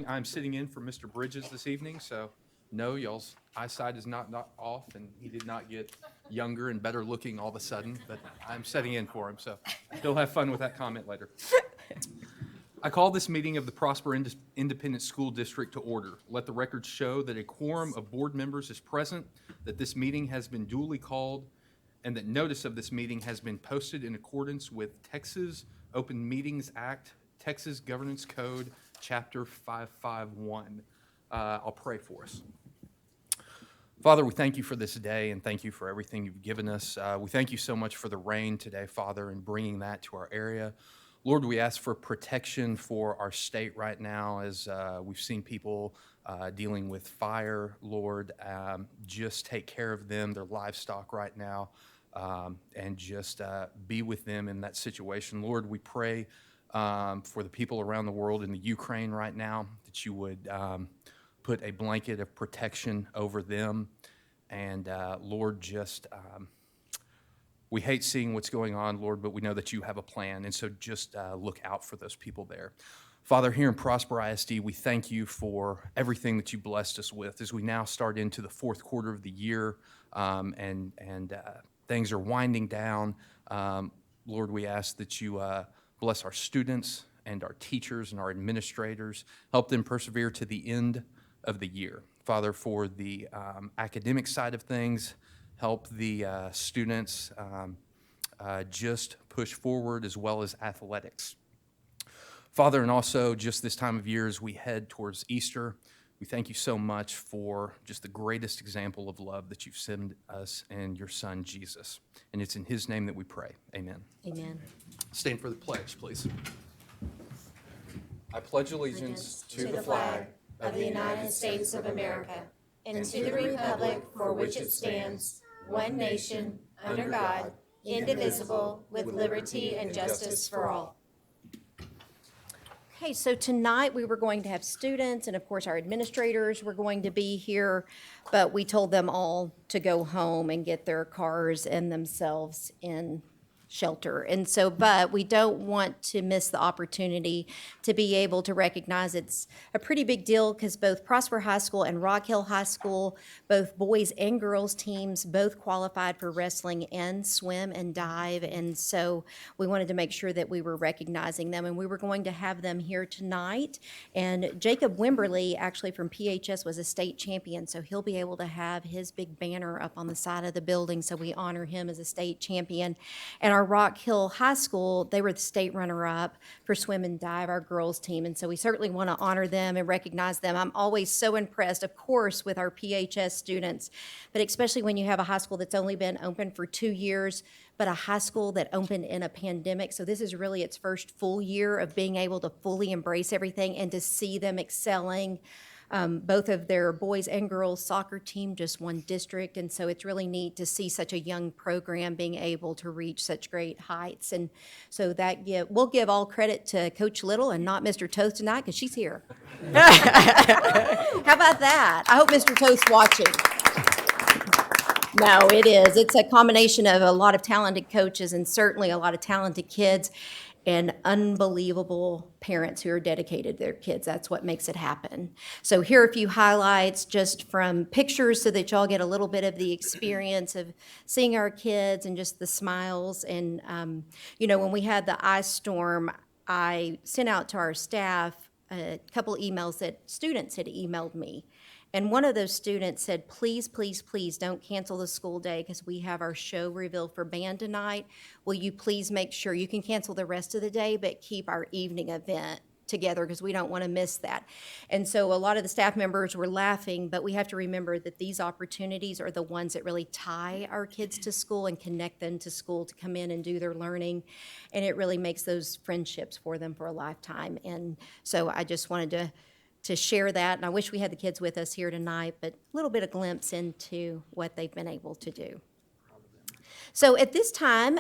I'm sitting in for Mr. Bridges this evening, so no, y'all's eyesight is not off, and he did not get younger and better looking all of a sudden, but I'm sitting in for him, so he'll have fun with that comment later. I call this meeting of the Prosper Independent School District to order. Let the record show that a quorum of board members is present, that this meeting has been duly called, and that notice of this meeting has been posted in accordance with Texas Open Meetings Act, Texas Governance Code, Chapter 551. I'll pray for us. Father, we thank you for this day and thank you for everything you've given us. We thank you so much for the rain today, Father, and bringing that to our area. Lord, we ask for protection for our state right now as we've seen people dealing with fire. Lord, just take care of them, their livestock right now, and just be with them in that situation. Lord, we pray for the people around the world in the Ukraine right now, that you would put a blanket of protection over them. And Lord, just we hate seeing what's going on, Lord, but we know that you have a plan. And so just look out for those people there. Father, here in Prosper ISD, we thank you for everything that you blessed us with as we now start into the fourth quarter of the year and things are winding down. Lord, we ask that you bless our students and our teachers and our administrators. Help them persevere to the end of the year. Father, for the academic side of things, help the students just push forward as well as athletics. Father, and also just this time of year as we head towards Easter, we thank you so much for just the greatest example of love that you've sent us in your Son, Jesus. And it's in his name that we pray. Amen. Amen. Stand for the pledge, please. I pledge allegiance to the flag of the United States of America and to the republic for which it stands, one nation, under God, indivisible, with liberty and justice for all. Okay, so tonight we were going to have students, and of course our administrators were going to be here, but we told them all to go home and get their cars and themselves in shelter. And so, but we don't want to miss the opportunity to be able to recognize it's a pretty big deal because both Prosper High School and Rock Hill High School, both boys and girls teams, both qualified for wrestling and swim and dive. And so we wanted to make sure that we were recognizing them, and we were going to have them here tonight. And Jacob Wimberly, actually from PHS, was a state champion, so he'll be able to have his big banner up on the side of the building, so we honor him as a state champion. And our Rock Hill High School, they were the state runner-up for swim and dive, our girls team, and so we certainly want to honor them and recognize them. I'm always so impressed, of course, with our PHS students, but especially when you have a high school that's only been open for 2 years, but a high school that opened in a pandemic. So this is really its first full year of being able to fully embrace everything and to see them excelling. Both of their boys and girls soccer team just won district, and so it's really neat to see such a young program being able to reach such great heights. And so we'll give all credit to Coach Little and not Mr. Toth tonight because she's here. How about that? I hope Mr. Toth's watching. No, it is. It's a combination of a lot of talented coaches and certainly a lot of talented kids and unbelievable parents who are dedicated to their kids. That's what makes it happen. So here are a few highlights just from pictures so that y'all get a little bit of the experience of seeing our kids and just the smiles. And, when we had the ice storm, I sent out to our staff a couple emails that students had emailed me. And one of those students said, please, please, please don't cancel the school day because we have our show reveal for band tonight. Will you please make sure you can cancel the rest of the day, but keep our evening event together because we don't want to miss that. And so a lot of the staff members were laughing, but we have to remember that these opportunities are the ones that really tie our kids to school and connect them to school to come in and do their learning. And it really makes those friendships for them for a lifetime. And so I just wanted to share that, and I wish we had the kids with us here tonight, but a little bit of glimpse into what they've been able to do. So at this time,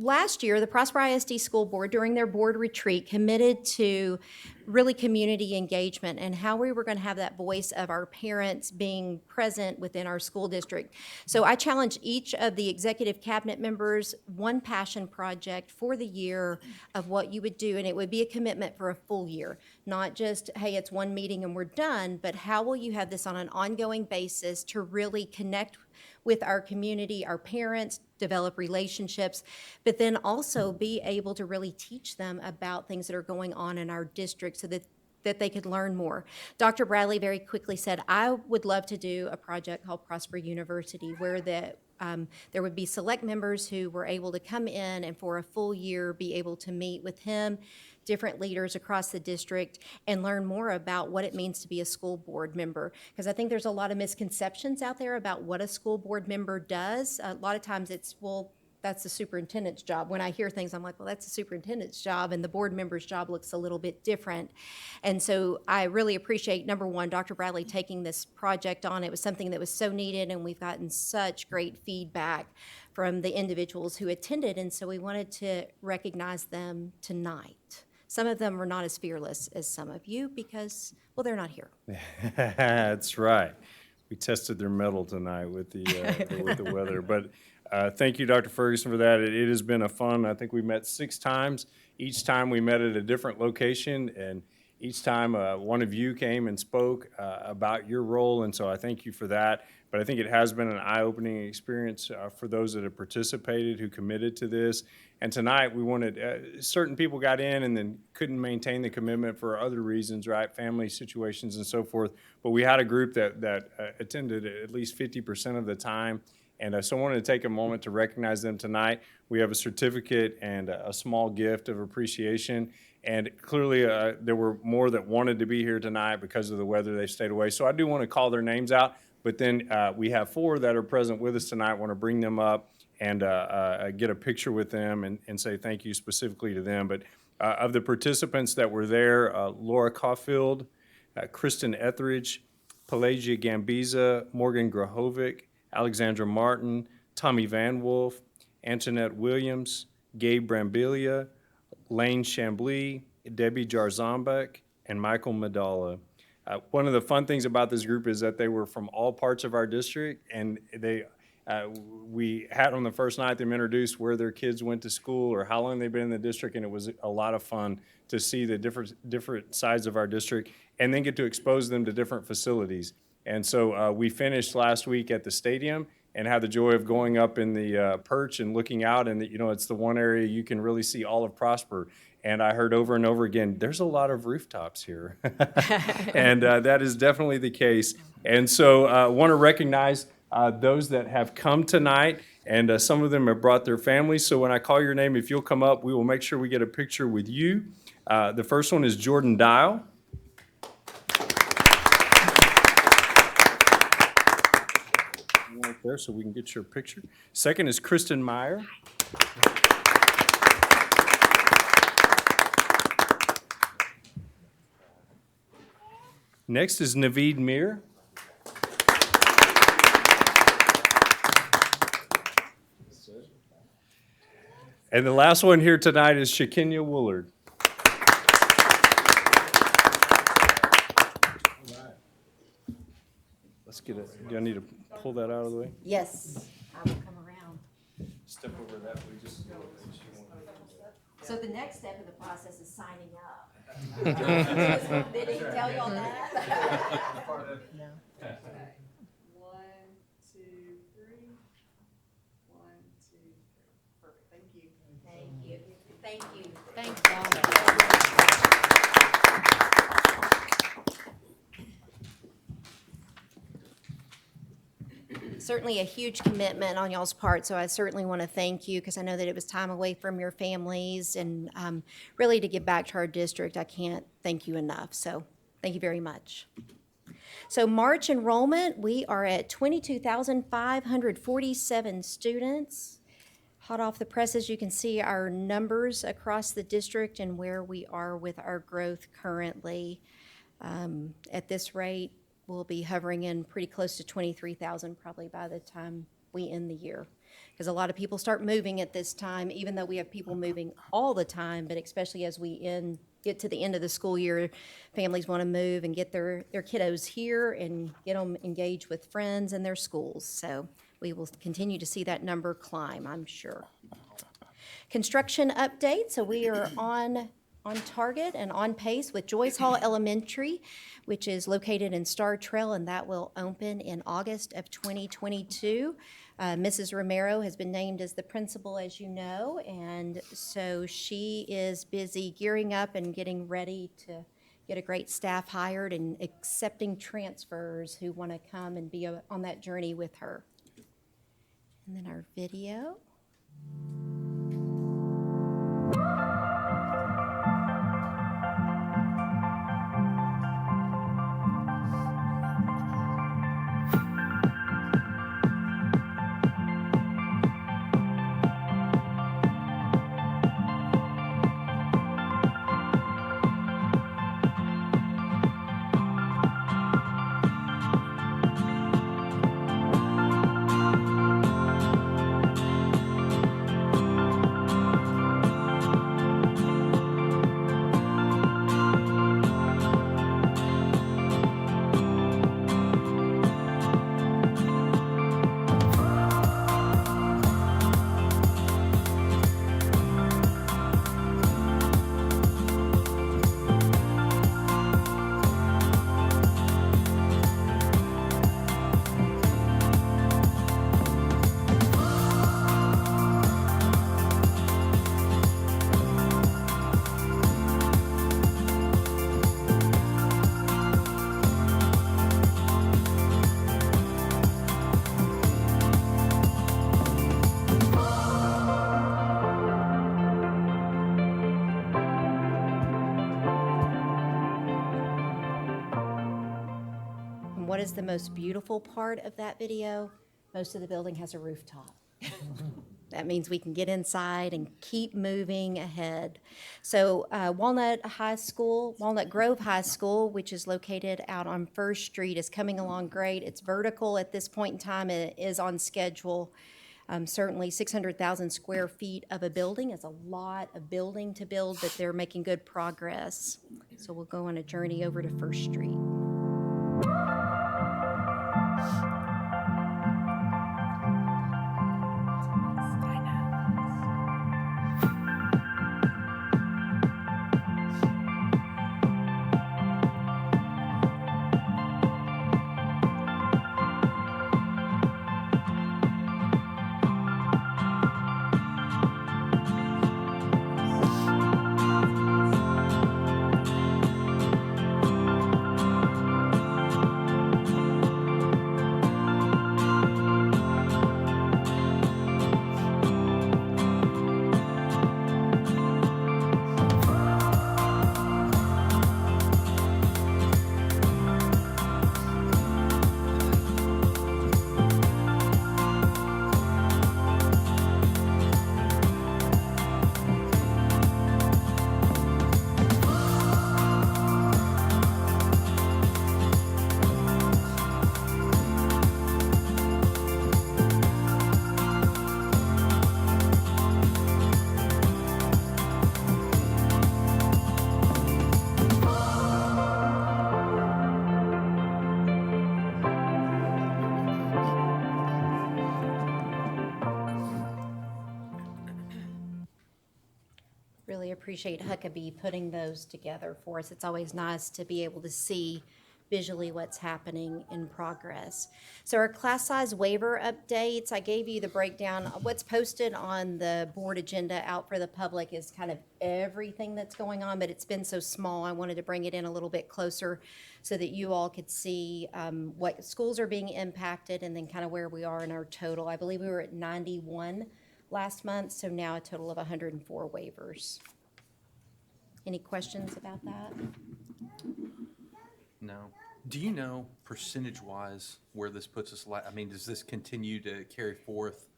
last year, the Prosper ISD School Board, during their board retreat, committed to really community engagement and how we were going to have that voice of our parents being present within our school district. So I challenged each of the executive cabinet members, one passion project for the year of what you would do, and it would be a commitment for a full year, not just, hey, it's one meeting and we're done, but how will you have this on an ongoing basis to really connect with our community, our parents, develop relationships, but then also be able to really teach them about things that are going on in our district so that they could learn more. Dr. Bradley very quickly said, I would love to do a project called Prosper University where there would be select members who were able to come in and for a full year be able to meet with him, different leaders across the district, and learn more about what it means to be a school board member. Because I think there's a lot of misconceptions out there about what a school board member does. A lot of times it's, well, that's the superintendent's job. When I hear things, I'm like, well, that's the superintendent's job, and the board member's job looks a little bit different. And so I really appreciate, number one, Dr. Bradley taking this project on. It was something that was so needed, and we've gotten such great feedback from the individuals who attended, and so we wanted to recognize them tonight. Some of them were not as fearless as some of you because, well, they're not here. That's right. We tested their mettle tonight with the weather. But thank you, Dr. Ferguson, for that. It has been a fun, I think we met 6 times. Each time we met at a different location, and each time one of you came and spoke about your role, and so I thank you for that. But I think it has been an eye-opening experience for those that have participated, who committed to this. And tonight, we wanted, certain people got in and then couldn't maintain the commitment for other reasons, right? Family situations and so forth. But we had a group that attended at least 50% of the time. And so I wanted to take a moment to recognize them tonight. We have a certificate and a small gift of appreciation. And clearly, there were more that wanted to be here tonight because of the weather. They stayed away. So I do want to call their names out. But then we have 4 that are present with us tonight. I want to bring them up and get a picture with them and say thank you specifically to them. But of the participants that were there, Laura Caulfield, Kristen Etheridge, Pelagia Gambiza, Morgan Grahovic, Alexandra Martin, Tommy Van Wolf, Antoinette Williams, Gabe Brambilia, Lane Chambly, Debbie Jarzombek, and Michael Madala. One of the fun things about this group is that they were from all parts of our district, and we had on the first night them introduce where their kids went to school or how long they've been in the district, and it was a lot of fun to see the different sides of our district and then get to expose them to different facilities. And so we finished last week at the stadium and had the joy of going up in the perch and looking out, and it's the one area you can really see all of Prosper. And I heard over and over again, there's a lot of rooftops here. And that is definitely the case. And so I want to recognize those that have come tonight, and some of them have brought their families. So when I call your name, if you'll come up, we will make sure we get a picture with you. The first one is Jordan Dial. Right there, so we can get your picture. Second is Kristen Meyer. Next is Naveed Mir. And the last one here tonight is Shakinya Woolard. Let's get it. Do I need to pull that out of the way? Yes, I will come around. Step over that, we just. So the next step of the process is signing up. Did he tell you all that? No. 1, 2, 3. 1, 2, 3. Perfect. Thank you. Thank you. Thank you. Thanks, Donna. Certainly a huge commitment on y'all's part, so I certainly want to thank you because I know that it was time away from your families and really to give back to our district. I can't thank you enough, so thank you very much. So March enrollment, we are at 22,547 students. Hot off the presses, you can see our numbers across the district and where we are with our growth currently. At this rate, we'll be hovering in pretty close to 23,000 probably by the time we end the year, because a lot of people start moving at this time, even though we have people moving all the time, but especially as we get to the end of the school year, families want to move and get their kiddos here and get them engaged with friends and their schools. So we will continue to see that number climb, I'm sure. Construction update, so we are on target and on pace with Joyce Hall Elementary, which is located in Star Trail, and that will open in August of 2022. Mrs. Romero has been named as the principal, as you know, and so she is busy gearing up and getting ready to get a great staff hired and accepting transfers who want to come and be on that journey with her. And then our video. And what is the most beautiful part of that video? Most of the building has a rooftop. That means we can get inside and keep moving ahead. So Walnut Grove High School, which is located out on First Street, is coming along great. It's vertical at this point in time. It is on schedule. Certainly 600,000 square feet of a building is a lot of building to build, but they're making good progress. So we'll go on a journey over to First Street. Really appreciate Huckabee putting those together for us. It's always nice to be able to see visually what's happening in progress. So our class size waiver updates, I gave you the breakdown. What's posted on the board agenda out for the public is kind of everything that's going on, but it's been so small, I wanted to bring it in a little bit closer so that you all could see what schools are being impacted and then kind of where we are in our total. I believe we were at 91 last month, so now a total of 104 waivers. Any questions about that? No. Do you know percentage-wise where this puts us? I mean, does this continue to carry forth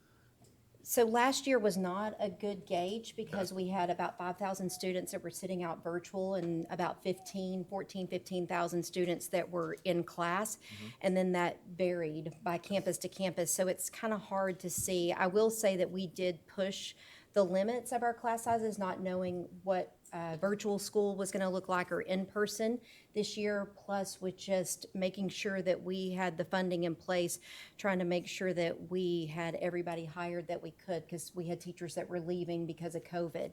So last year was not a good gauge because we had about 5,000 students that were sitting out virtual and about 15,000 students that were in class. And then that varied by campus to campus. So it's kind of hard to see. I will say that we did push the limits of our class sizes, not knowing what virtual school was going to look like or in person this year, plus with just making sure that we had the funding in place, trying to make sure that we had everybody hired that we could, because we had teachers that were leaving because of COVID.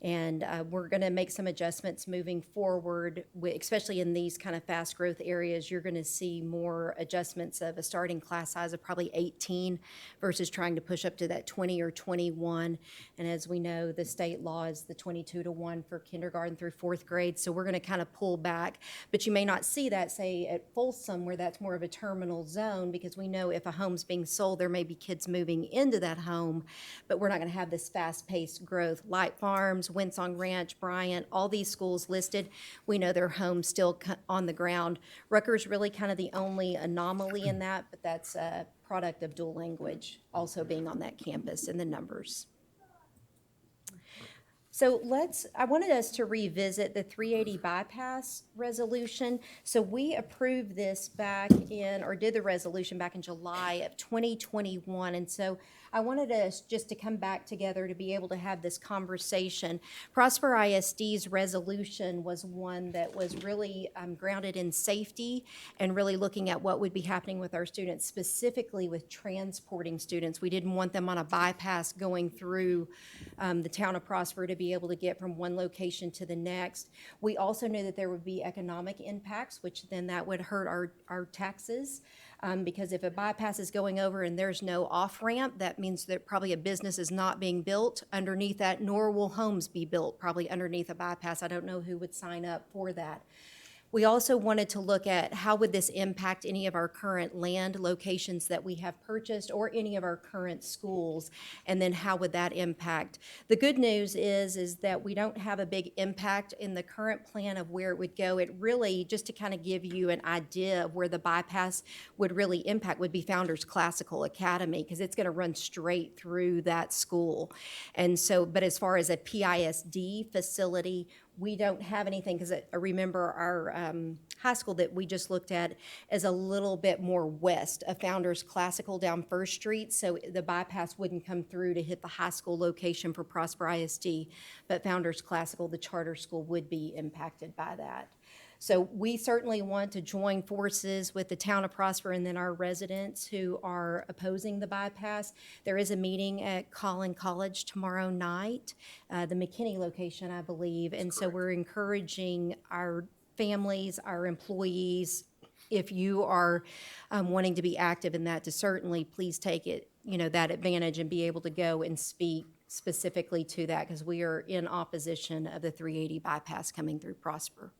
And we're going to make some adjustments moving forward, especially in these kind of fast growth areas. You're going to see more adjustments of a starting class size of probably 18 versus trying to push up to that 20 or 21. And as we know, the state law is the 22-1 for kindergarten through fourth grade. So we're going to kind of pull back. But you may not see that, say, at Folsom, where that's more of a terminal zone, because we know if a home's being sold, there may be kids moving into that home. But we're not going to have this fast-paced growth. Light Farms, Winsong Ranch, Bryant, all these schools listed, we know their homes still on the ground. Rutgers really kind of the only anomaly in that, but that's a product of dual language also being on that campus in the numbers. So I wanted us to revisit the 380 bypass resolution. So we approved this did the resolution back in July of 2021. And so I wanted us just to come back together to be able to have this conversation. Prosper ISD's resolution was one that was really grounded in safety and really looking at what would be happening with our students, specifically with transporting students. We didn't want them on a bypass going through the town of Prosper to be able to get from one location to the next. We also knew that there would be economic impacts, which then that would hurt our taxes. Because if a bypass is going over and there's no off-ramp, that means that probably a business is not being built underneath that, nor will homes be built probably underneath a bypass. I don't know who would sign up for that. We also wanted to look at how would this impact any of our current land locations that we have purchased or any of our current schools, and then how would that impact? The good news is that we don't have a big impact in the current plan of where it would go. It really, just to kind of give you an idea of where the bypass would really impact, would be Founders Classical Academy, because it's going to run straight through that school. And so, but as far as a PISD facility, we don't have anything, because I remember our high school that we just looked at is a little bit more west of Founders Classical down First Street, so the bypass wouldn't come through to hit the high school location for Prosper ISD, but Founders Classical, the charter school, would be impacted by that. So we certainly want to join forces with the town of Prosper and then our residents who are opposing the bypass. There is a meeting at Collin College tomorrow night, the McKinney location, I believe. And so we're encouraging our families, our employees, if you are wanting to be active in that, to certainly please take it, that advantage and be able to go and speak specifically to that, because we are in opposition of the 380 bypass coming through Prosper.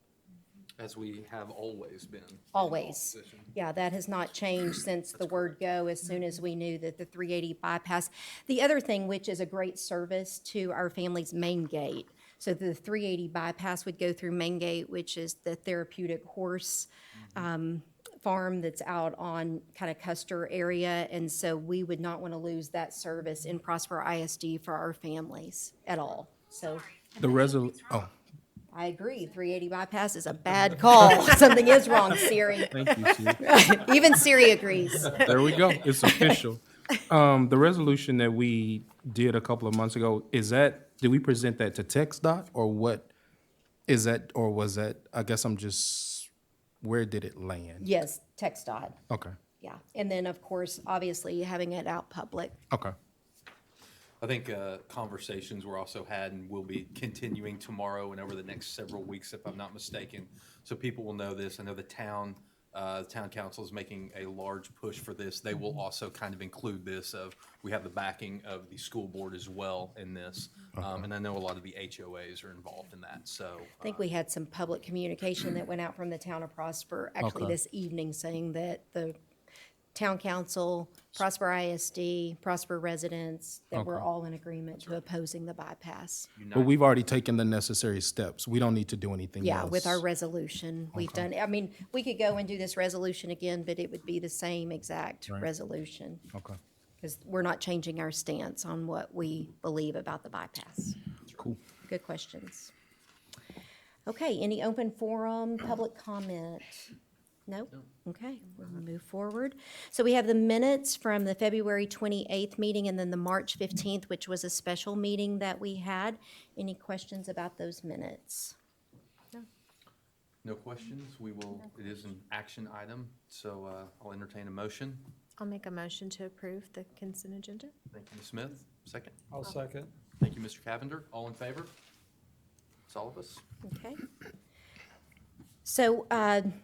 As we have always been. Always. Yeah, that has not changed since the word go, as soon as we knew that the 380 bypass. The other thing, which is a great service to our family's main gate. So the 380 bypass would go through Main Gate, which is the therapeutic horse farm that's out on kind of Custer area. And so we would not want to lose that service in Prosper ISD for our families at all. So I agree. 380 bypass is a bad call. Something is wrong, Siri. Thank you, Siri. Even Siri agrees. There we go. It's official. The resolution that we did a couple of months ago, did we present that to TxDOT or what is that, or was that, I guess where did it land? Yes, TxDOT. Okay, Yeah. And then, of course, obviously having it out public. okay. I think conversations were also had and will be continuing tomorrow and over the next several weeks, if I'm not mistaken. So people will know this. I know the town council is making a large push for this. They will also kind of include this we have the backing of the school board as well in this. And I know a lot of the HOAs are involved in that, so. I think we had some public communication that went out from the town of Prosper, actually Okay. this evening, saying that the town council, Prosper ISD, Prosper residents, that we're Okay. all in agreement to opposing the bypass. But we've already taken the necessary steps. We don't need to do anything else. Yeah, with our resolution, we've done, I mean, we could go and do this resolution again, but it would be the same exact Right. resolution. Okay. because we're not changing our stance on what we believe about the bypass. Cool. Good questions. Okay, any open forum, public comment? Nope. Okay, we'll move forward. So we have the minutes from the February 28th meeting and then the March 15th, which was a special meeting that we had. Any questions about those minutes? No questions. It is an action item, so I'll entertain a motion. I'll make a motion to approve the consent agenda. Thank you, Ms. Smith. Second. I'll second. Thank you, Mr. Cavender. All in favor? It's all of us. Okay. So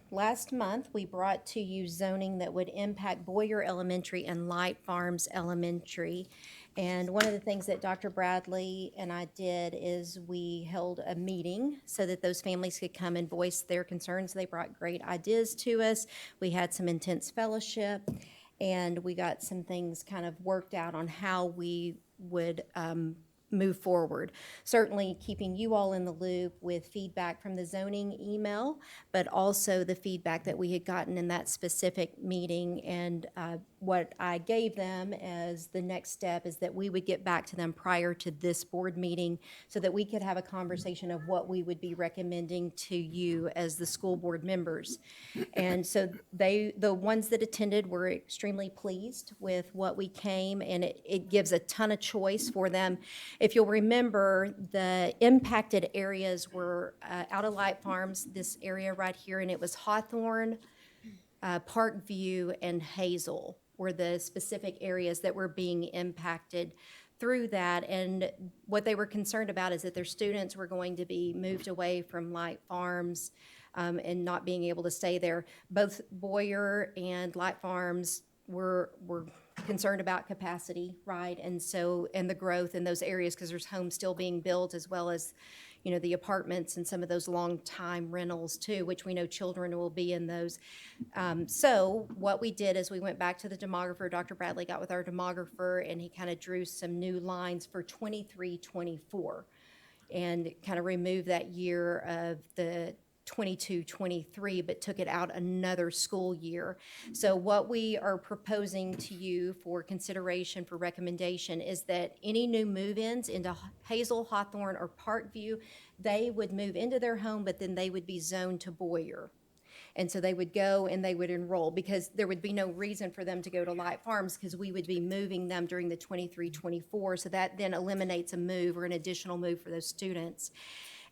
last month, we brought to you zoning that would impact Boyer Elementary and Light Farms Elementary. And one of the things that Dr. Bradley and I did is we held a meeting so that those families could come and voice their concerns. They brought great ideas to us. We had some intense fellowship, and we got some things kind of worked out on how we would move forward. Certainly keeping you all in the loop with feedback from the zoning email, but also the feedback that we had gotten in that specific meeting. And what I gave them as the next step is that we would get back to them prior to this board meeting so that we could have a conversation of what we would be recommending to you as the school board members. And so the ones that attended were extremely pleased with what we came, and it gives a ton of choice for them. If you'll remember, the impacted areas were out of Light Farms, this area right here, and it was Hawthorne, Parkview, and Hazel were the specific areas that were being impacted through that. And what they were concerned about is that their students were going to be moved away from Light Farms and not being able to stay there. Both Boyer and Light Farms were concerned about capacity, right? And so, and the growth in those areas, because there's homes still being built, as well as, you know, the apartments and some of those long-time rentals too, which we know children will be in those. So what we did is we went back to the demographer. Dr. Bradley got with our demographer, and he kind of drew some new lines for 23-24 and kind of removed that year of the 22-23, but took it out another school year. So what we are proposing to you for consideration for recommendation is that any new move-ins into Hazel, Hawthorne, or Parkview, they would move into their home, but then they would be zoned to Boyer. And so they would go and they would enroll, because there would be no reason for them to go to Light Farms, because we would be moving them during the 23-24. So that then eliminates a move or an additional move for those students.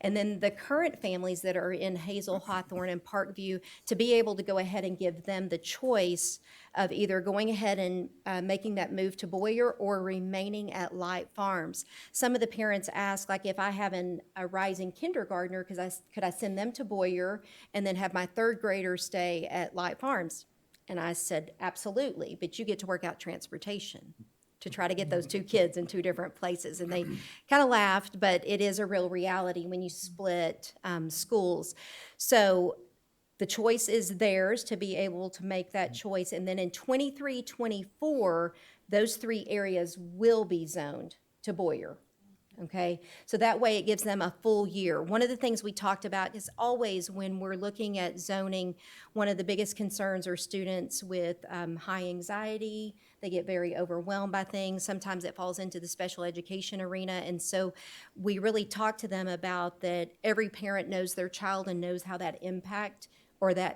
And then the current families that are in Hazel, Hawthorne, and Parkview, to be able to go ahead and give them the choice of either going ahead and making that move to Boyer or remaining at Light Farms. Some of the parents ask, like, if I have a rising kindergartner, could I send them to Boyer and then have my third grader stay at Light Farms? And I said, absolutely, but you get to work out transportation to try to get those two kids in two different places. And they kind of laughed, but it is a real reality when you split schools. So the choice is theirs to be able to make that choice. And then in 23-24, those three areas will be zoned to Boyer. Okay, so that way it gives them a full year. One of the things we talked about is always when we're looking at zoning, one of the biggest concerns are students with high anxiety. They get very overwhelmed by things. Sometimes it falls into the special education arena. And so we really talk to them about that every parent knows their child and knows how that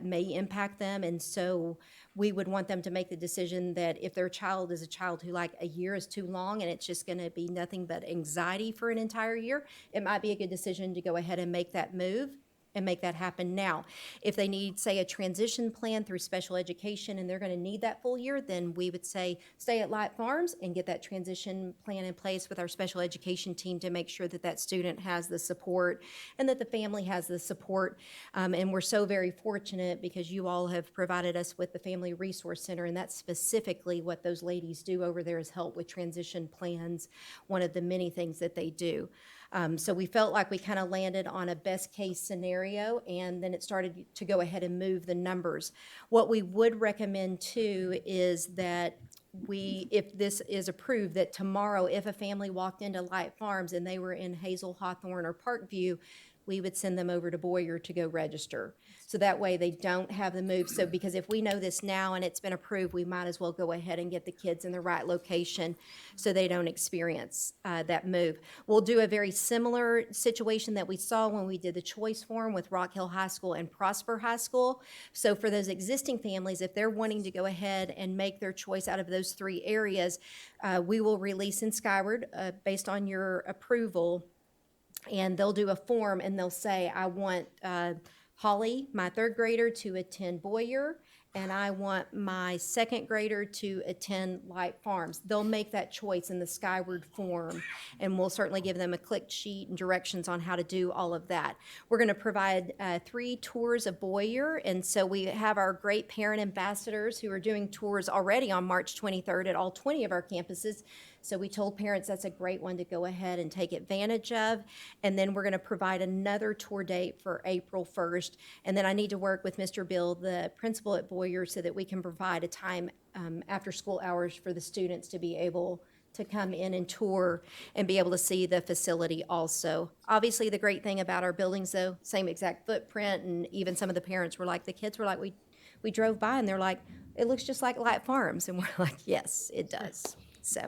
may impact them. And so we would want them to make the decision that if their child is a child who, like, a year is too long and it's just going to be nothing but anxiety for an entire year, it might be a good decision to go ahead and make that move and make that happen now. If they need, say, a transition plan through special education and they're going to need that full year, then we would say stay at Light Farms and get that transition plan in place with our special education team to make sure that that student has the support and that the family has the support. And we're so very fortunate because you all have provided us with the Family Resource Center, and that's specifically what those ladies do over there, is help with transition plans, one of the many things that they do. So we felt like we kind of landed on a best case scenario, and then it started to go ahead and move the numbers. What we would recommend too is that if this is approved, that tomorrow, if a family walked into Light Farms and they were in Hazel, Hawthorne, or Parkview, we would send them over to Boyer to go register. So that way they don't have the move. So because if we know this now and it's been approved, we might as well go ahead and get the kids in the right location so they don't experience that move. We'll do a very similar situation that we saw when we did the choice form with Rock Hill High School and Prosper High School. So for those existing families, if they're wanting to go ahead and make their choice out of those 3 areas, we will release in Skyward based on your approval, and they'll do a form and they'll say, I want Holly, my 3rd grader, to attend Boyer, and I want my 2nd grader to attend Light Farms. They'll make that choice in the Skyward form, and we'll certainly give them a click sheet and directions on how to do all of that. We're going to provide 3 tours of Boyer, and so we have our great parent ambassadors who are doing tours already on March 23rd at all 20 of our campuses. So we told parents that's a great one to go ahead and take advantage of. And then we're going to provide another tour date for April 1st. And then I need to work with Mr. Bill, the principal at Boyer, so that we can provide a time after school hours for the students to be able to come in and tour and be able to see the facility also. Obviously, the great thing about our buildings, though, same exact footprint, and even some of the parents were like, the kids were like, we drove by and they're like, it looks just like Light Farms. And we're like, yes, it does. So.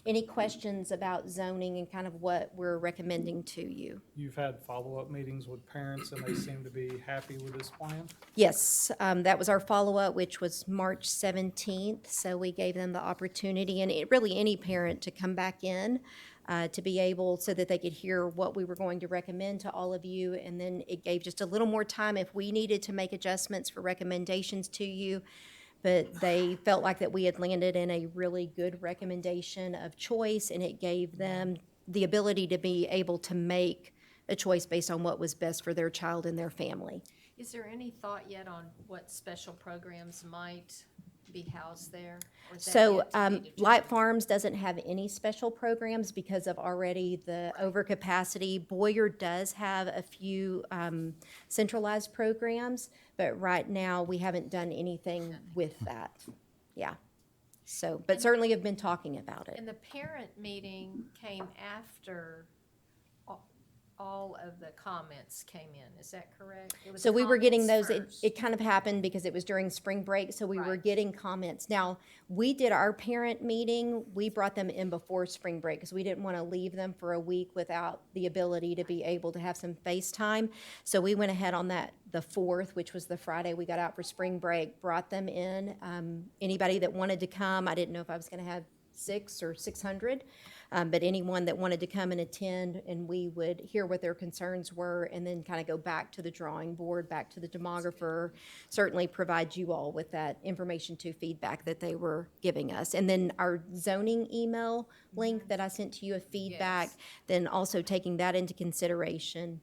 Any questions about zoning and kind of what we're recommending to you? You've had follow-up meetings with parents, and they seem to be happy with this plan? Yes, that was our follow-up, which was March 17th. So we gave them the opportunity, and really any parent, to come back in to be able, so that they could hear what we were going to recommend to all of you. And then it gave just a little more time if we needed to make adjustments for recommendations to you. But they felt like that we had landed in a really good recommendation of choice, and it gave them the ability to be able to make a choice based on what was best for their child and their family. Is there any thought yet on what special programs might be housed there? Or is that So yet to be determined? Light Farms doesn't have any special programs because of already the overcapacity. Boyer does have a few centralized programs, but right now we haven't done anything with that. Yeah. So, but certainly have been talking about it. And the parent meeting came after all of the comments came in, is that correct? It was So we were getting those, comments it kind of happened because it was during spring break, so we were Right. getting comments. Now, we did our parent meeting, we brought them in before spring break because we didn't want to leave them for a week without the ability to be able to have some FaceTime. So we went ahead on that, the 4th, which was the Friday we got out for spring break, brought them in. Anybody that wanted to come, I didn't know if I was going to have 600 or 600. But anyone that wanted to come and attend, and we would hear what their concerns were, and then kind of go back to the drawing board, back to the demographer, certainly provide you all with that information to feedback that they were giving us. And then our zoning email link that I sent to you of feedback, Yes. then also taking that into consideration.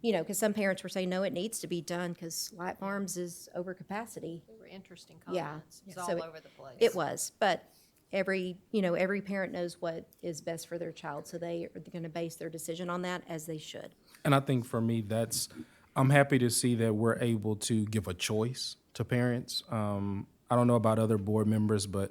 You know, because some parents were saying, no, it needs to be done because Light Farms is over capacity. They were interesting Yeah. comments. It was So all over the place. It was, but every parent knows what is best for their child, so they are going to base their decision on that, as they should. And I think for me, I'm happy to see that we're able to give a choice to parents. I don't know about other board members, but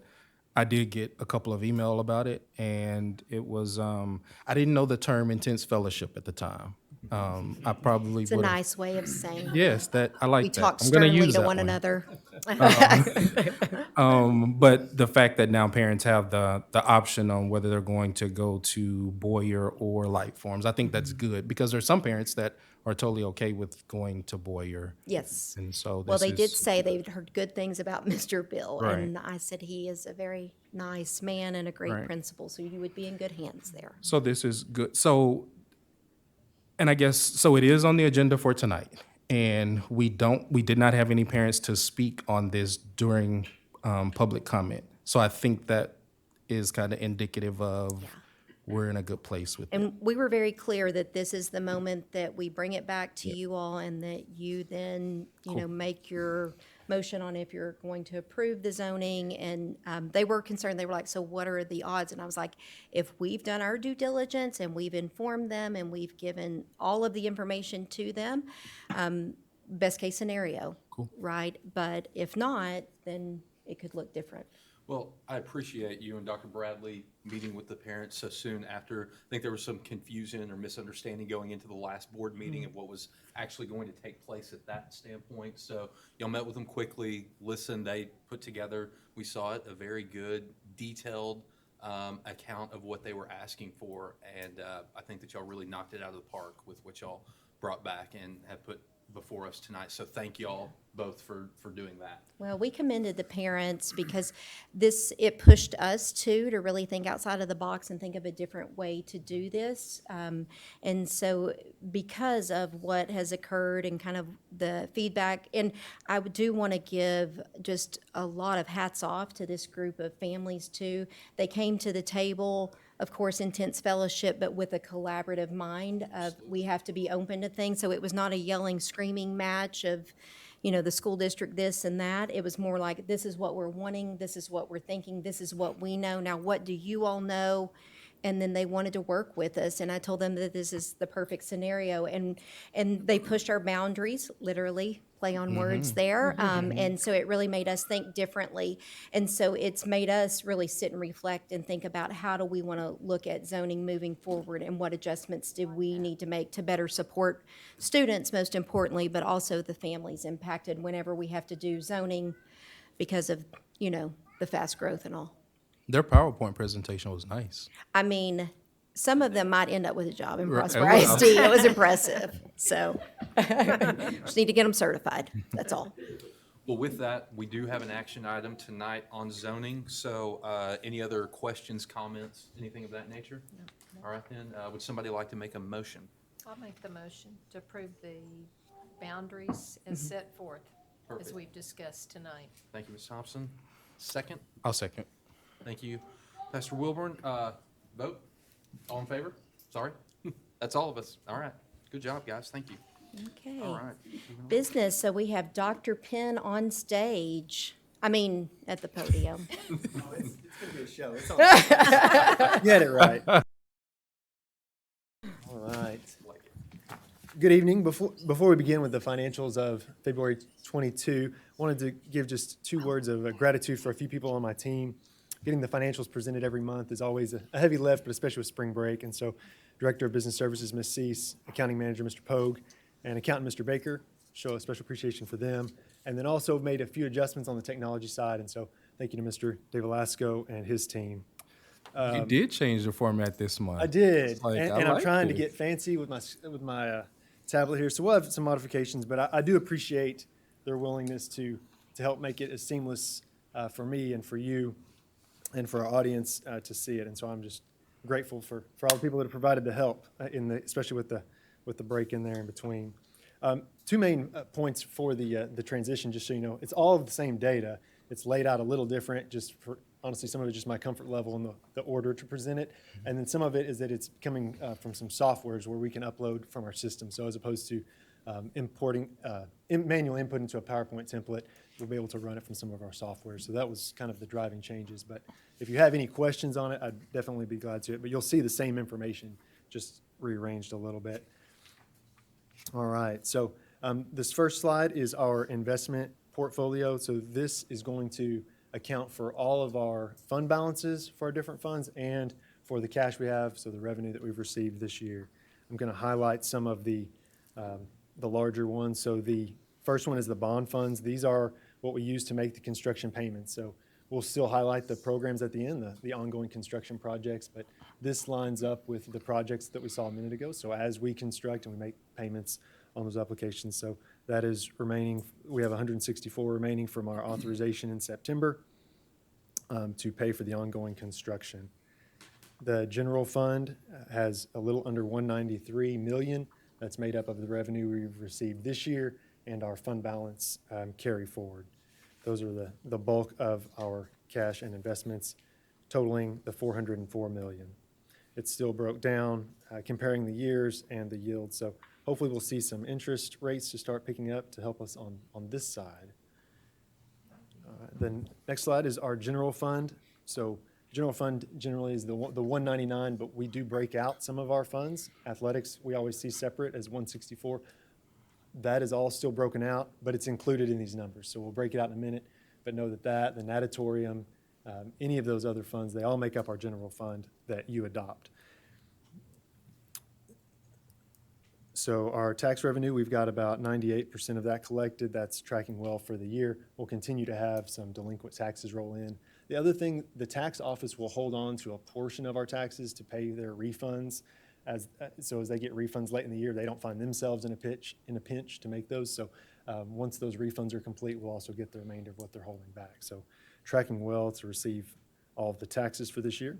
I did get a couple of email about it, and it was, I didn't know the term intense fellowship at the time. I probably It's a would have. nice way of saying Yes, that, I like we that. talk I'm gonna sternly use to that one one. another. But the fact that now parents have the option on whether they're going to go to Boyer or Light Farms, I think that's good, because there's some parents that are totally okay with going to Boyer. Yes. And so Well, this they did is- say they'd heard good things about Mr. Bill, Right. and I said he is a very nice man and a great Right. principal, so you would be in good hands there. So this is good. So, and I guess, so it is on the agenda for tonight. And we did not have any parents to speak on this during public comment. So I think that is kind of indicative of we're in a good place with it. And we were very clear that this is the moment that we bring it back to you all, and that you then, make your motion on if you're going to approve the zoning. And they were concerned, they were like, so what are the odds? And I was like, if we've done our due diligence and we've informed them and we've given all of the information to them, best case scenario. Cool. Right? But if not, then it could look different. Well, I appreciate you and Dr. Bradley meeting with the parents so soon after. I think there was some confusion or misunderstanding going into the last board meeting of what was actually going to take place at that standpoint. So y'all met with them quickly, listened, they put together, we saw it, a very good, detailed account of what they were asking for. And I think that y'all really knocked it out of the park with what y'all brought back and have put before us tonight. So thank y'all both for doing that. Well, we commended the parents because it pushed us too to really think outside of the box and think of a different way to do this. And so because of what has occurred and kind of the feedback, and I do want to give just a lot of hats off to this group of families too. They came to the table, of course, intense fellowship, but with a collaborative mind of we have to be open to things. So it was not a yelling, screaming match of, the school district this and that. It was more like, this is what we're wanting, this is what we're thinking, this is what we know. Now, what do you all know? And then they wanted to work with us, and I told them that this is the perfect scenario. And they pushed our boundaries, literally, play on words there. And so it really made us think differently. And so it's made us really sit and reflect and think about how do we want to look at zoning moving forward and what adjustments do we need to make to better support students, most importantly, but also the families impacted whenever we have to do zoning because of, the fast growth and all. Their PowerPoint presentation was nice. I mean, some of them might end up with a job in Right, Prosper it was. ISD. It was impressive. So just need to get them certified. That's all. Well, with that, we do have an action item tonight on zoning. So any other questions, comments, anything of that nature? All right, then, would somebody like to make a motion? I'll make the motion to approve the boundaries as set forth, as Perfect. we've discussed tonight. Thank you, Ms. Thompson. Second? I'll second. Thank you. Pastor Wilburn, vote? All in favor? Sorry? That's all of us. All right. Good job, guys. Thank you. Okay. All right. Moving on. Business. So we have Dr. Penn on stage. I mean, at the podium. It's gonna be a show. It's all right. You had it right. All right. Like it. Good evening. Before we begin with the financials of February 22, I wanted to give just 2 words of gratitude for a few people on my team. Getting the financials presented every month is always a heavy lift, but especially with spring break. And so Director of Business Services, Ms. Cease, Accounting Manager, Mr. Pogue, and Accountant, Mr. Baker, show a special appreciation for them. And then also made a few adjustments on the technology side. And so thank you to Mr. De Velasco and his team. You did change the format this month. I did, Like, and I I'm like trying to it. get fancy with my tablet here. So we'll have some modifications, but I do appreciate their willingness to help make it as seamless for me and for you and for our audience to see it. And so I'm just grateful for all the people that have provided the help especially with the break in there in between. 2 main points for the transition, just so you know. It's all of the same data. It's laid out a little different, just for, honestly, some of it's just my comfort level and the order to present it. And then some of it is that it's coming from some softwares where we can upload from our system. So as opposed to importing manual input into a PowerPoint template, we'll be able to run it from some of our software. So that was kind of the driving changes. But if you have any questions on it, I'd definitely be glad to. But you'll see the same information, just rearranged a little bit. All right, so this first slide is our investment portfolio. So this is going to account for all of our fund balances for our different funds and for the cash we have, so the revenue that we've received this year. I'm going to highlight some of the larger ones. So the first one is the bond funds. These are what we use to make the construction payments. So we'll still highlight the programs at the end, the ongoing construction projects, but this lines up with the projects that we saw a minute ago. So as we construct and we make payments on those applications. So that is remaining. We have 164 remaining from our authorization in September to pay for the ongoing construction. The general fund has a little under 193 million. That's made up of the revenue we've received this year and our fund balance carry forward. Those are the bulk of our cash and investments, totaling the 404 million. It's still broke down, comparing the years and the yield. So hopefully we'll see some interest rates to start picking up to help us on this side. The next slide is our general fund. So general fund generally is the 199, but we do break out some of our funds. Athletics, we always see separate as 164. That is all still broken out, but it's included in these numbers. So we'll break it out in a minute, but know that the natatorium, any of those other funds, they all make up our general fund that you adopt. So our tax revenue, we've got about 98% of that collected. That's tracking well for the year. We'll continue to have some delinquent taxes roll in. The other thing, the tax office will hold on to a portion of our taxes to pay their refunds. So as they get refunds late in the year, they don't find themselves in a pinch to make those. So once those refunds are complete, we'll also get the remainder of what they're holding back. So tracking well to receive all of the taxes for this year.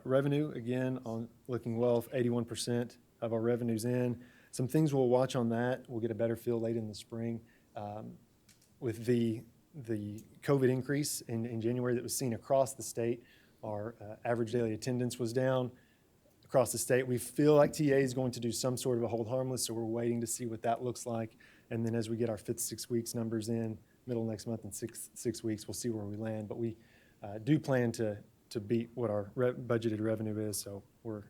Revenue, again, looking well, 81% of our revenues in. Some things we'll watch on that. We'll get a better feel late in the spring. With the COVID increase in January that was seen across the state, our average daily attendance was down across the state. We feel like TA is going to do some sort of a hold harmless, so we're waiting to see what that looks like. And then as we get our fifth 6 weeks numbers in, middle of next month and six weeks, we'll see where we land. But we do plan to beat what our budgeted revenue is, so we're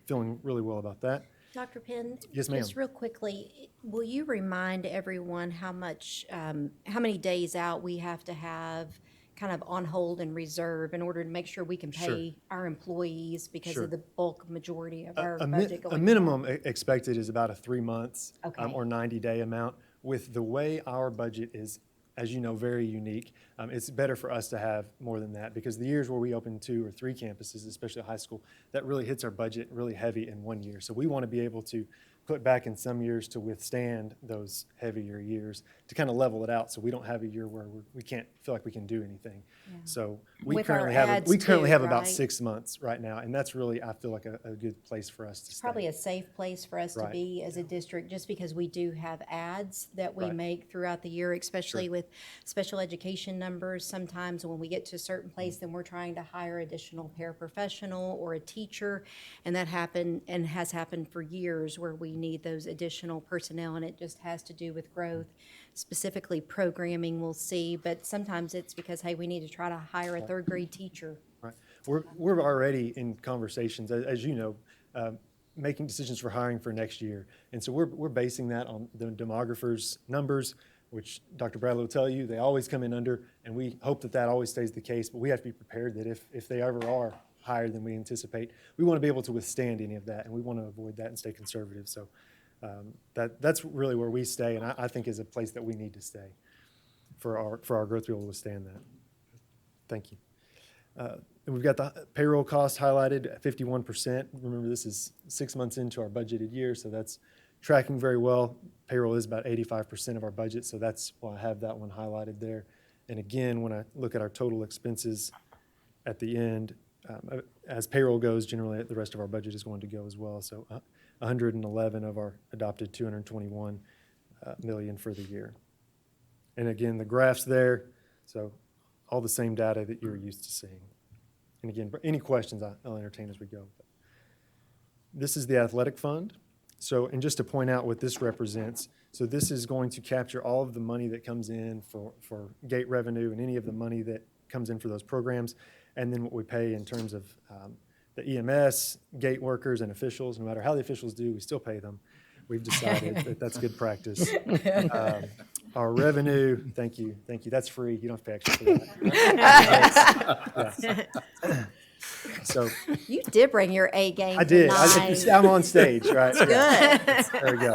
feeling really well about that. Dr. Penn? Yes, ma'am. Just real quickly, will you remind everyone how many days out we have to have kind of on hold and reserve in order to make sure we can pay our employees because Sure. of the bulk majority of our A budget going minimum expected is about a 3 months Okay. or 90-day amount. With the way our budget is, as you know, very unique, it's better for us to have more than that because the years where we open 2 or 3 campuses, especially high school, that really hits our budget really heavy in one year. So we want to be able to put back in some years to withstand those heavier years to kind of level it out so we don't have a year where we can't feel like we can do anything. So we With our currently have ads we currently too, have about right? 6 months right now, and that's really, I feel like, a good place for us to stay. Probably a safe place for us to Right. be as a district, just because we do have ads that we Right. make throughout the year, especially with special education numbers. Sometimes when we get to a certain place, then we're trying to hire additional paraprofessional or a teacher, and that happened and has happened for years where we need those additional personnel, and it just has to do with growth. Specifically programming, we'll see, but sometimes it's because, hey, we need to try to hire a third grade teacher. Right. We're already in conversations, as you know, making decisions for hiring for next year. And so we're basing that on the demographers' numbers, which Dr. Bradley will tell you, they always come in under, and we hope that always stays the case, but we have to be prepared that if they ever are higher than we anticipate, we want to be able to withstand any of that, and we want to avoid that and stay conservative. So that's really where we stay, and I think is a place that we need to stay for our growth to be able to withstand that. Thank you. And we've got the payroll cost highlighted at 51%. Remember, this is 6 months into our budgeted year, so that's tracking very well. Payroll is about 85% of our budget, so that's why I have that one highlighted there. And again, when I look at our total expenses at the end, as payroll goes, generally the rest of our budget is going to go as well. So 111 of our adopted 221 million for the year. And again, the graphs there, so all the same data that you're used to seeing. And again, any questions, I'll entertain as we go. This is the athletic fund. So, and just to point out what this represents, so this is going to capture all of the money that comes in for gate revenue and any of the money that comes in for those programs, and then what we pay in terms of the EMS, gate workers, and officials. No matter how the officials do, we still pay them. We've decided that that's good practice. Our revenue, thank you. That's free. You don't have to pay extra for that. Yeah. So You did bring your A game I did. tonight. I'm on stage, right? Good. There we go.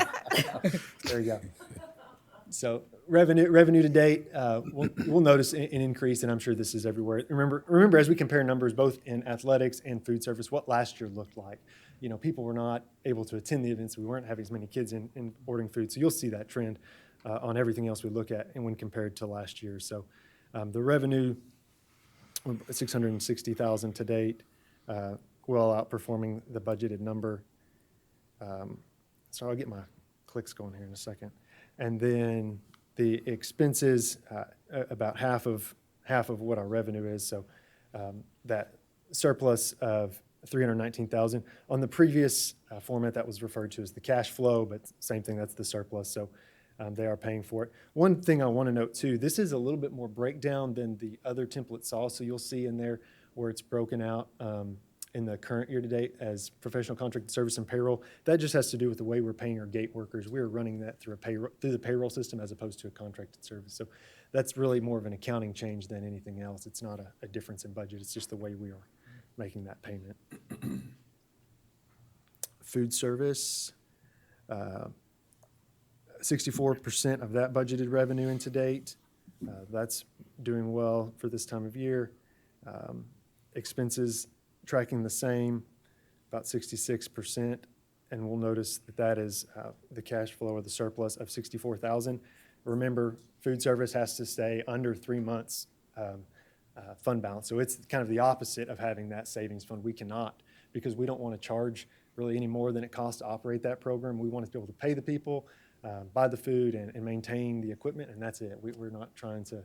There we go. So revenue to date, we'll notice an increase, and I'm sure this is everywhere. Remember, as we compare numbers both in athletics and food service, what last year looked like. You know, people were not able to attend the events. We weren't having as many kids in ordering food. So you'll see that trend on everything else we look at and when compared to last year. So the revenue, 660,000 to date, well outperforming the budgeted number. So I'll get my clicks going here in a second. And then the expenses, about half of what our revenue is. So that surplus of 319,000 on the previous format that was referred to as the cash flow, but same thing, that's the surplus. So they are paying for it. One thing I want to note too, this is a little bit more breakdown than the other template saw. So you'll see in there where it's broken out in the current year-to-date as professional contracted service and payroll. That just has to do with the way we're paying our gate workers. We're running that through the payroll system as opposed to a contracted service. So that's really more of an accounting change than anything else. It's not a difference in budget. It's just the way we are making that payment. Food service, 64% of that budgeted revenue in to date. That's doing well for this time of year. Expenses tracking the same, about 66%. And we'll notice that that is the cash flow or the surplus of 64,000. Remember, food service has to stay under 3 months fund balance. So it's kind of the opposite of having that savings fund. We cannot, because we don't want to charge really any more than it costs to operate that program. We want to be able to pay the people, buy the food, and maintain the equipment, and that's it. We're not trying to,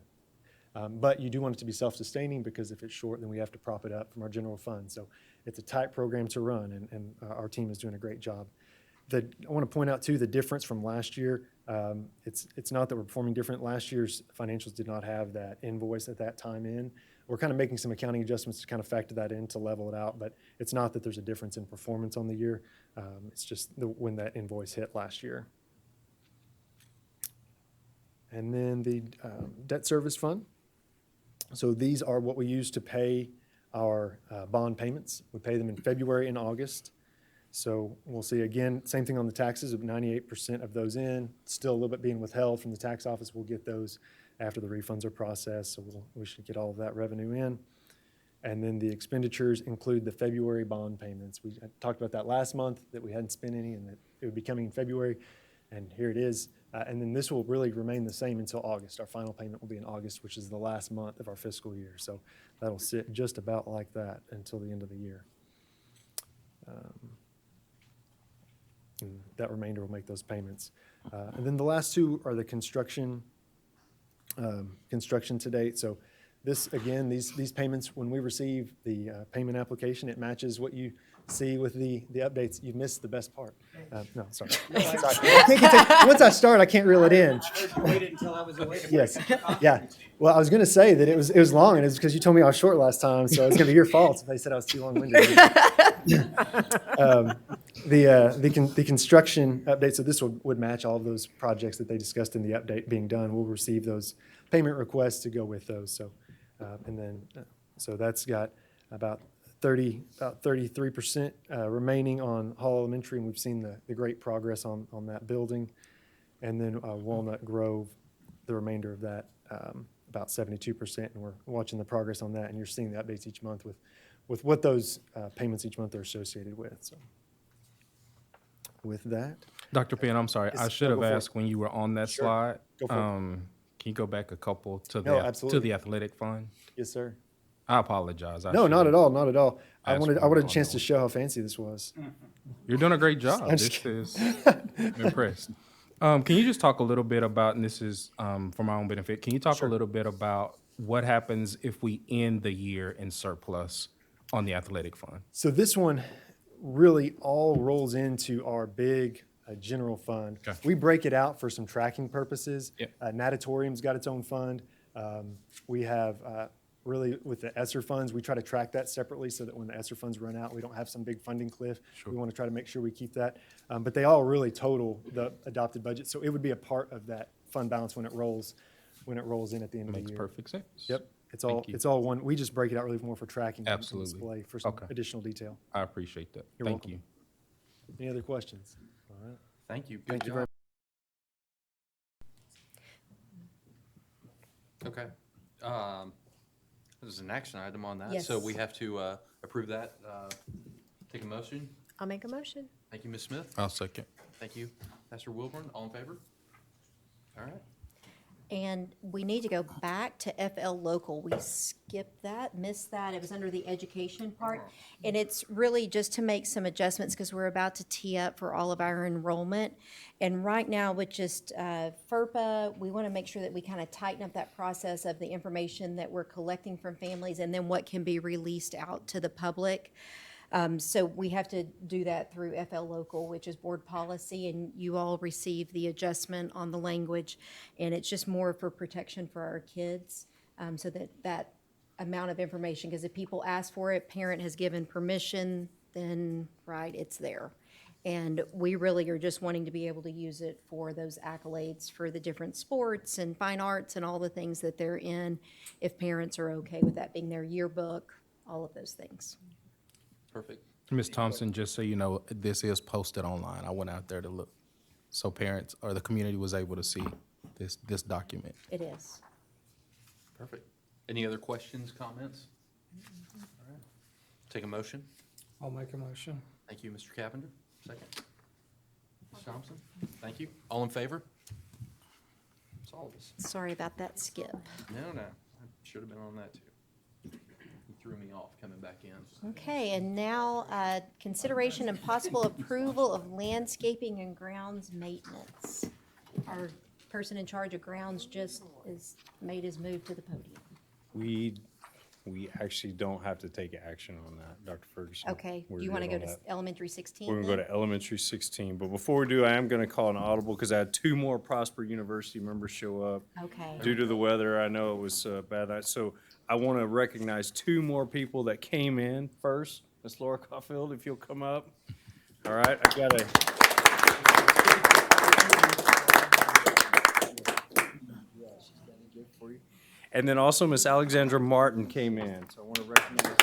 but you do want it to be self-sustaining, because if it's short, then we have to prop it up from our general fund. So it's a tight program to run, and our team is doing a great job. I want to point out, too, the difference from last year. It's not that we're performing different. Last year's financials did not have that invoice at that time in. We're kind of making some accounting adjustments to kind of factor that in to level it out, but it's not that there's a difference in performance on the year. It's just when that invoice hit last year. And then the debt service fund. So these are what we use to pay our bond payments. We pay them in February and August. So we'll see, again, same thing on the taxes, of 98% of those in, still a little bit being withheld from the tax office. We'll get those after the refunds are processed, so we should get all of that revenue in. And then the expenditures include the February bond payments. We talked about that last month, that we hadn't spent any and that it would be coming in February, and here it is. And then this will really remain the same until August. Our final payment will be in August, which is the last month of our fiscal year. So that'll sit just about like that until the end of the year. And that remainder will make those payments. And then the last two are the construction to date. So this, again, these payments, when we receive the payment application, it matches what you see with the updates. You missed the best part. No, sorry. Sorry. Once I start, I can't reel it in. Waited until I was awake. Yes, yeah. Well, I was going to say that it was long, and it's because you told me I was short last time, so it's going to be your fault if they said I was too long-winded. The construction update, so this would match all of those projects that they discussed in the update being done. We'll receive those payment requests to go with those. So, so that's got about 33% remaining on Hall Elementary, and we've seen the great progress on that building. And then Walnut Grove, the remainder of that, about 72%, and we're watching the progress on that, and you're seeing the updates each month with what those payments each month are associated with. So with that. Dr. Penn, I'm sorry, I should have go for it. asked when you were on that Sure. slide. Go for it. Can you go back a couple to No, to absolutely. the athletic fund? Yes, sir. I apologize. No, not at all, not at all. I Ask wanted when a we're on chance that to one. show how fancy this was. You're doing a great job. I'm just This is I'm impressed. Can you just talk a little bit about, and this is for my own benefit, can you talk Sure. a little bit about what happens if we end the year in surplus on the athletic fund? So this one really all rolls into our big general fund. Okay. We break it out for some tracking purposes. Yep. Natatorium's got its own fund. We have really with the ESSER funds, we try to track that separately so that when the ESSER funds run out, we don't have some big funding cliff. Sure. We want to try to make sure we keep that. But they all really total the adopted budget. So it would be a part of that fund balance when it rolls in at the end of the Makes year. perfect sense. Yep. It's Thank you. all one. We just break it out really more for tracking and Absolutely. display for some Okay. additional detail. I appreciate that. You're Thank welcome. you. Any other questions? All right. Thank you. Good Thank you job. very Okay. There's an action item on that. Yes. So we have to approve that. Take a motion. I'll make a motion. Thank you, Ms. Smith. I'll second. Thank you, Pastor Wilburn. All in favor? All right. And we need to go back to FL Local. We skipped that, missed that. It was under the education part. And it's really just to make some adjustments because we're about to tee up for all of our enrollment. And right now with just FERPA, we want to make sure that we kind of tighten up that process of the information that we're collecting from families and then what can be released out to the public. So we have to do that through FL Local, which is board policy, and you all receive the adjustment on the language. And it's just more for protection for our kids, so that amount of information, because if people ask for it, parent has given permission, then, right, it's there. And we really are just wanting to be able to use it for those accolades for the different sports and fine arts and all the things that they're in, if parents are okay with that being their yearbook, all of those things. Perfect. Ms. Thompson, just so you know, this is posted online. I went out there to look. So parents or the community was able to see this document. It is. Perfect. Any other questions, comments? All right. Take a motion. I'll make a motion. Thank you, Mr. Cavender. Second. Ms. Thompson, thank you. All in favor? It's all of us. Sorry about that, Skip. No, I should have been on that too. You threw me off coming back in. Okay, and now, consideration and possible approval of landscaping and grounds maintenance. Our person in charge of grounds just made his move to the podium. We actually don't have to take action on that, Dr. Ferguson. Okay, We're do you want to good go on to that. elementary 16? We're gonna go to elementary 16, but before we do, I am gonna call an audible because I had 2 more Prosper University members show up. Okay. Due to the weather, I know it was a bad night, so I want to recognize 2 more people that came in first. Ms. Laura Caulfield, if you'll come up. All right, I got a. And then also Miss Alexandra Martin came in, so I want to recognize.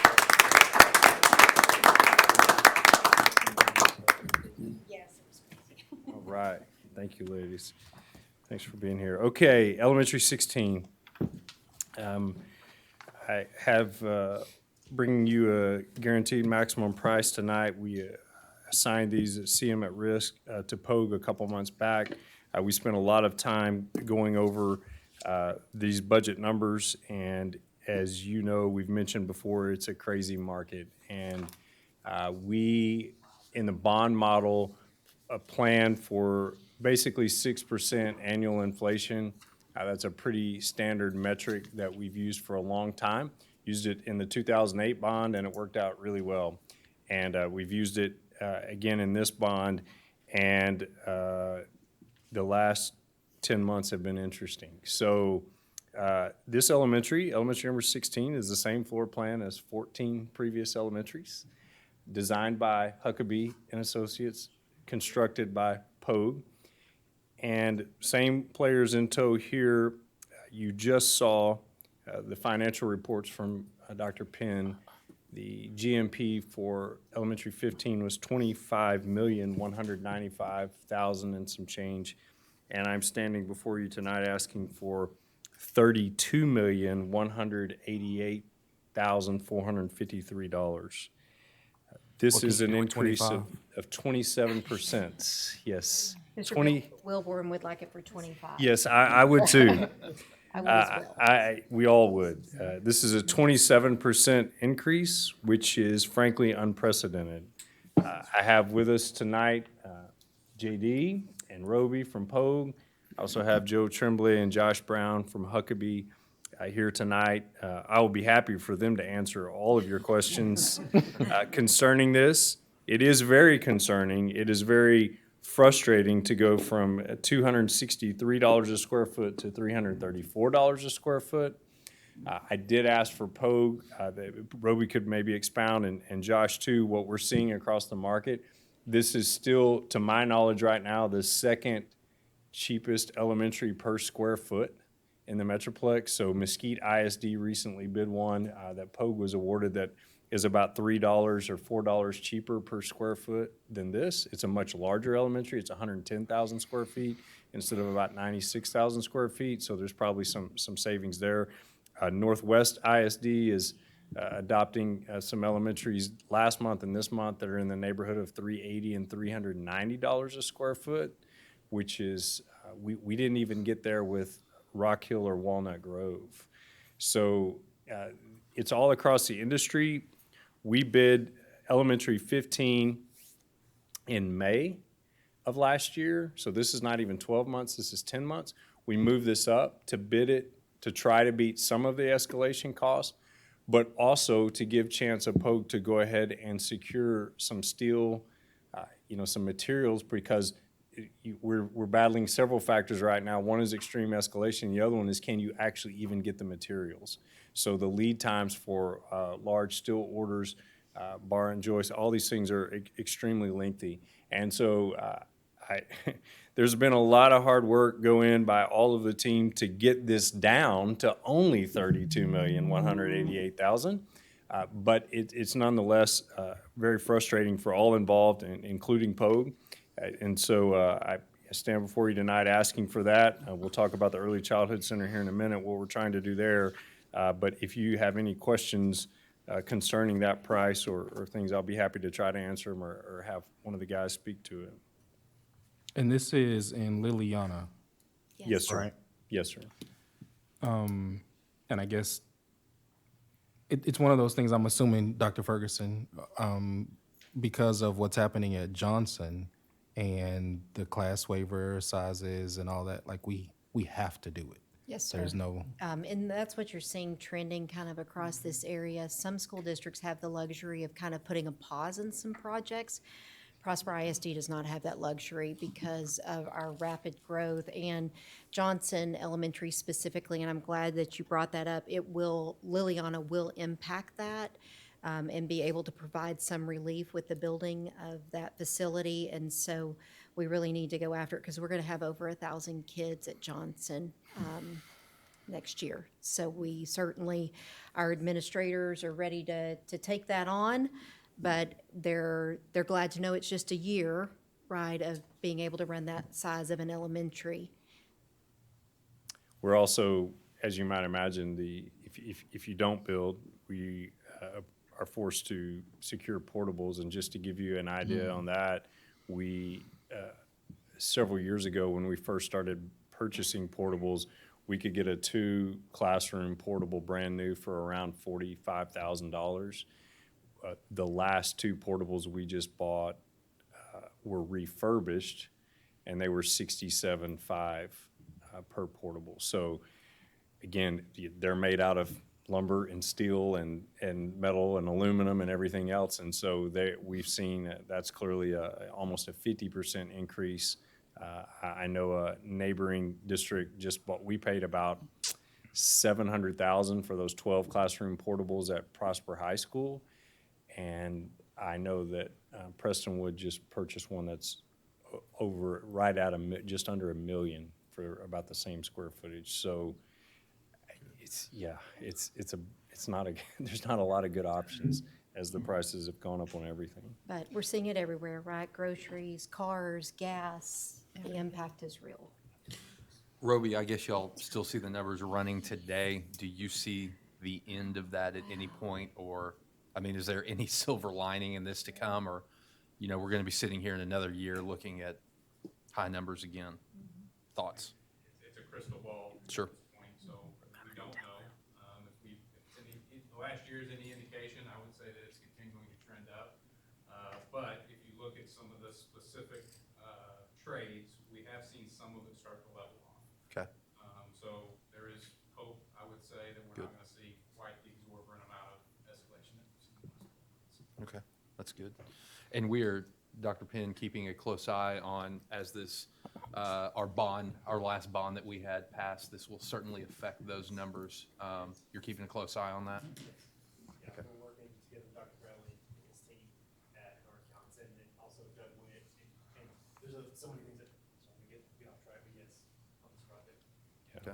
All right, thank you, ladies. Thanks for being here. Okay, elementary 16. I have bringing you a guaranteed maximum price tonight. We assigned these at CM at Risk to POG a couple months back. We spent a lot of time going over these budget numbers, and as you know, we've mentioned before, it's a crazy market. And we, in the bond model, plan for basically 6% annual inflation. That's a pretty standard metric that we've used for a long time. Used it in the 2008 bond, and it worked out really well. And we've used it again in this bond, and the last 10 months have been interesting. So this elementary number 16, is the same floor plan as 14 previous elementaries, designed by Huckabee and Associates, constructed by POG. And same players in tow here. You just saw the financial reports from Dr. Penn. The GMP for elementary 15 was $25,195,000 and some change. And I'm standing before you tonight asking for $32,188,453. This Well, is could an you do increase 25? of 27%. Yes. Mr. 20. Wilborn would like it for 25. Yes, I would too. I would as well. We all would. This is a 27% increase, which is frankly unprecedented. I have with us tonight JD and Roby from Pogue. I also have Joe Tremblay and Josh Brown from Huckabee here tonight. I will be happy for them to answer all of your questions concerning this. It is very concerning. It is very frustrating to go from $263 a square foot to $334 a square foot. I did ask for Pogue, that Roby could maybe expound, and Josh too, what we're seeing across the market. This is still, to my knowledge right now, the second cheapest elementary per square foot in the Metroplex. So Mesquite ISD recently bid one that Pogue was awarded that is about $3 or $4 cheaper per square foot than this. It's a much larger elementary. It's 110,000 square feet instead of about 96,000 square feet. So there's probably some savings there. Northwest ISD is adopting some elementaries last month and this month that are in the neighborhood of $380 and $390 a square foot, which is, we didn't even get there with Rock Hill or Walnut Grove. So it's all across the industry. We bid elementary 15 in May of last year. So this is not even 12 months, this is 10 months. We moved this up to bid it to try to beat some of the escalation costs, but also to give chance of Pogue to go ahead and secure some steel, some materials, because we're battling several factors right now. One is extreme escalation. The other one is, can you actually even get the materials? So the lead times for large steel orders, bar and joist, all these things are extremely lengthy. And so there's been a lot of hard work go in by all of the team to get this down to only $32,188,000. But it's nonetheless very frustrating for all involved, including Pogue. And so I stand before you tonight asking for that. We'll talk about the Early Childhood Center here in a minute, what we're trying to do there. But if you have any questions concerning that price or things, I'll be happy to try to answer them or have one of the guys speak to it. And this is in Liliana, Yes, sir. right? Yes, sir. And I guess it's one of those things, I'm assuming, Dr. Ferguson, because of what's happening at Johnson and the class waiver sizes and all that, like we have to do it. Yes, sir. There's no, And that's what you're seeing trending kind of across this area. Some school districts have the luxury of kind of putting a pause in some projects. Prosper ISD does not have that luxury because of our rapid growth, and Johnson Elementary specifically, and I'm glad that you brought that up. Liliana will impact that and be able to provide some relief with the building of that facility, and so we really need to go after it because we're going to have over 1,000 kids at Johnson next year. So we certainly, our administrators are ready to take that on. But they're glad to know it's just a year, right, of being able to run that size of an elementary. We're also, as you might imagine, if you don't build, we are forced to secure portables. And just to give you an idea on that, we several years ago when we first started purchasing portables, we could get a 2-classroom portable brand new for around $45,000. The last 2 portables we just bought were refurbished, and they were $67,500 per portable. So again, they're made out of lumber and steel and metal and aluminum and everything else, and so we've seen that's clearly almost a 50% increase. I know a neighboring district we paid about $700,000 for those 12 classroom portables at Prosper High School. And I know that Prestonwood just purchased one that's just under $1 million for about the same square footage. So there's not a lot of good options as the prices have gone up on everything. But we're seeing it everywhere, right? Groceries, cars, gas, the impact is real. Roby, I guess y'all still see the numbers running today. Do you see the end of that at any point, or I mean, is there any silver lining in this to come, or, we're going to be sitting here in another year looking at high numbers again? Thoughts? It's a crystal ball. Sure. At this point, so we don't know. If the last year is any indication, I would say that it's continuing to trend up. But if you look at some of the specific trades, we have seen some of it start to level off. Okay. So there is hope, I would say, that we're Good. not going to see quite the exorbitant amount of escalation that we've seen in the last couple of months. Okay, that's good. And we are, Dr. Penn, keeping a close eye on, as this, our last bond that we had passed, this will certainly affect those numbers. You're keeping a close eye on that? Yeah, we're working together with Dr. Bradley and his team at North Johnson, and also Doug Witt. And there's so many things that we get off track, but yes, on this project. Okay.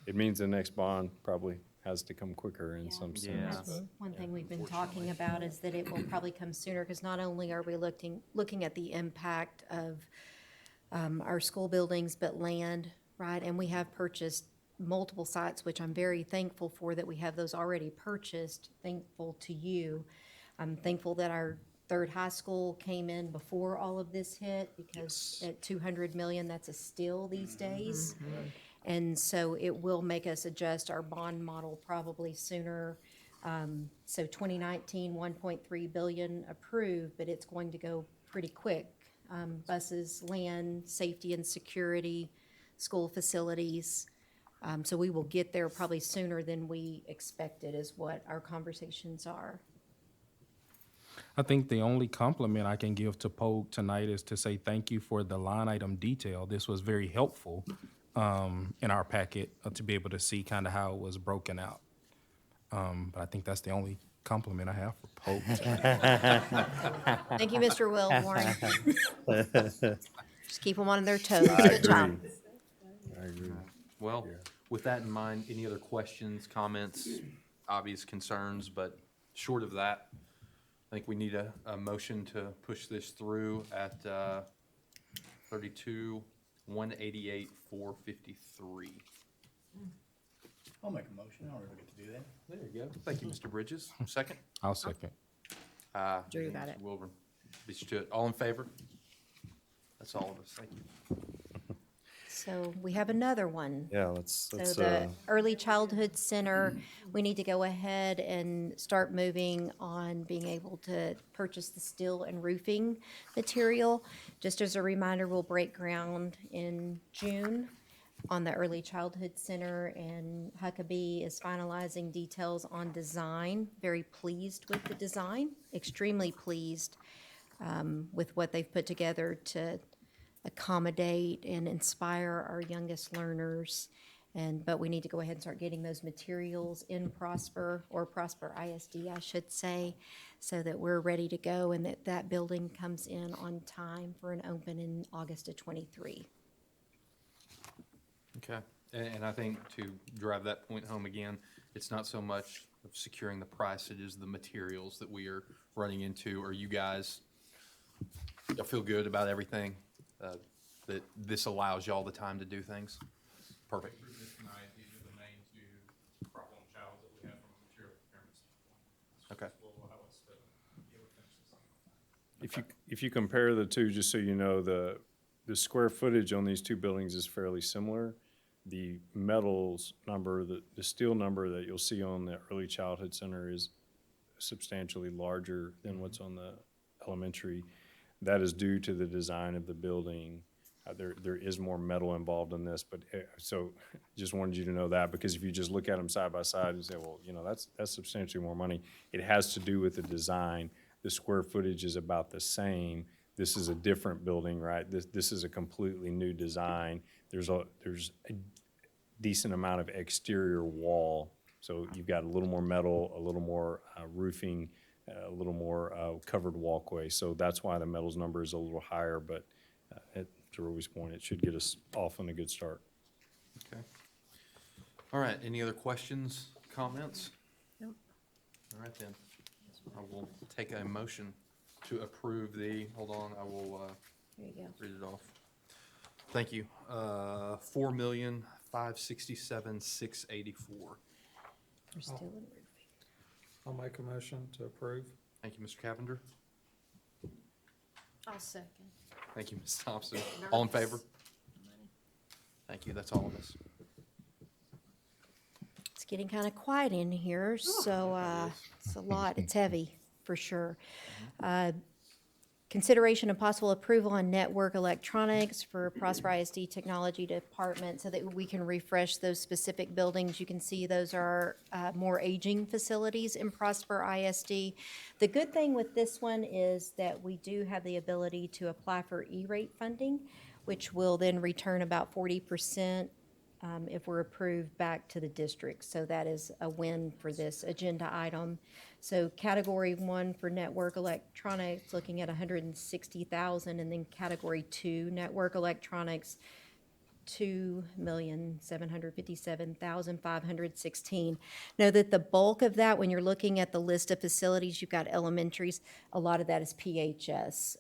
It means the next bond probably has to come quicker in some sense. Yeah. That's one thing we've been talking about is that it will probably come sooner, because not only are we looking at the impact of our school buildings, but land, right? And we have purchased multiple sites, which I'm very thankful for that we have those already purchased, thankful to you. I'm thankful that our third high school came in before all of this hit, because at 200 million, that's a steal these days. And so it will make us adjust our bond model probably sooner. So 2019, 1.3 billion approved, but it's going to go pretty quick. Buses, land, safety and security, school facilities. So we will get there probably sooner than we expected is what our conversations are. I think the only compliment I can give to Pogue tonight is to say thank you for the line item detail. This was very helpful in our packet to be able to see kind of how it was broken out. But I think that's the only compliment I have for Pogue. Thank you, Mr. Will Warren. Just keep them on their toes. Good job. I agree. Well, with that in mind, any other questions, comments, obvious concerns, but short of that, I think we need a motion to push this through at 32,188, 453. I'll make a motion. I don't really get to do that. There you go. Thank you, Mr. Bridges. Second? I'll second. Drew got it. Wilburn. Beat you to it. All in favor? That's all of us. Thank you. So we have another one. Yeah, let's, So the Early Childhood Center, we need to go ahead and start moving on being able to purchase the steel and roofing material. Just as a reminder, we'll break ground in June on the Early Childhood Center, and Huckabee is finalizing details on design. Very pleased with the design, extremely pleased with what they've put together to accommodate and inspire our youngest learners. But we need to go ahead and start getting those materials in Prosper ISD, I should say, so that we're ready to go and that building comes in on time for an open in August of '23. Okay. And I think to drive that point home again, it's not so much of securing the price, it is the materials that we are running into. Are you guys, y'all feel good about everything? That this allows y'all the time to do things? Perfect. For this tonight, these are the main two problem childs that we have from a material procurement standpoint. Okay. This will allow us to be able to finish this up. if you compare the two, just so you know, the square footage on these two buildings is fairly similar. The metals number, the steel number that you'll see on the Early Childhood Center is substantially larger than what's on the elementary. That is due to the design of the building. There is more metal involved in this, but so just wanted you to know that, because if you just look at them side by side and say, well, you know, that's substantially more money. It has to do with the design. The square footage is about the same. This is a different building, right? This is a completely new design. There's a decent amount of exterior wall. So you've got a little more metal, a little more roofing, a little more covered walkway. So that's why the metals number is a little higher, but to Roby's point, it should get us off on a good start. Okay. All right, any other questions, comments? Nope. All right then, I will take a motion to approve the, hold on, I will There you go. read it off. Thank you. 4,567,684. We're still in roofing. I'll make a motion to approve. Thank you, Mr. Cavender. I'll second. Thank you, Ms. Thompson. All in favor? Thank you, that's all of us. It's getting kind of quiet in here, so it's a lot. It's heavy, for sure. Consideration and possible approval on network electronics for Prosper ISD Technology Department so that we can refresh those specific buildings. You can see those are more aging facilities in Prosper ISD. The good thing with this one is that we do have the ability to apply for E-rate funding, which will then return about 40% if we're approved back to the district. So that is a win for this agenda item. So category 1 for network electronics, looking at 160,000, and then category 2, network electronics, 2,757,516. Know that the bulk of that, when you're looking at the list of facilities, you've got elementaries, a lot of that is PHS.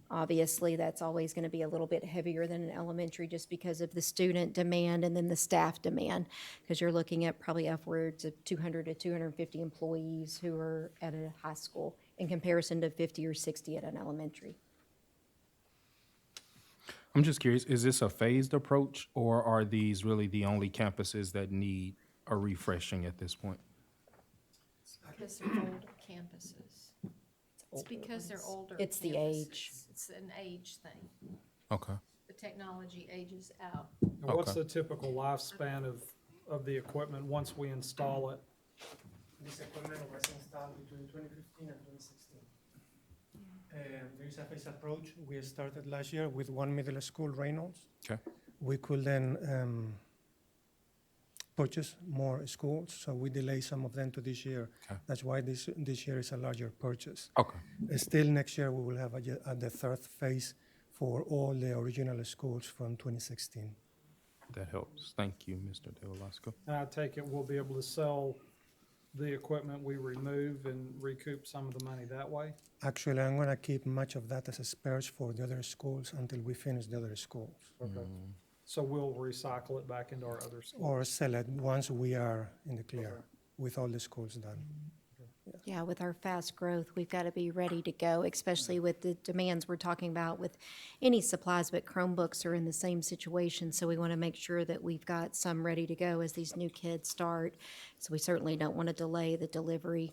Obviously, that's always going to be a little bit heavier than an elementary just because of the student demand and then the staff demand, because you're looking at probably upwards of 200 to 250 employees who are at a high school in comparison to 50 or 60 at an elementary. I'm just curious, is this a phased approach, or are these really the only campuses that need a refreshing at this point? Because they're older campuses. It's because they're older. It's the campuses. age. It's an age thing. Okay. The technology ages out. Now, what's Okay. the typical lifespan of the equipment once we install it? This equipment was installed between 2015 and 2016. There is a phased approach. We started last year with one middle school, Reynolds. Okay. We could then purchase more schools, so we delay some of them to this year. Okay. That's why this year is a larger purchase. Okay. Still, next year, we will have the third phase for all the original schools from 2016. That helps. Thank you, Mr. De Velasco. And I take it we'll be able to sell the equipment we remove and recoup some of the money that way? Actually, I'm gonna keep much of that as a spares for the other schools until we finish the other schools. Okay. So we'll recycle it back into our other schools? Or sell it once we are in the clear with all the schools done. Yeah, with our fast growth, we've got to be ready to go, especially with the demands we're talking about with any supplies, but Chromebooks are in the same situation, so we want to make sure that we've got some ready to go as these new kids start. So we certainly don't want to delay the delivery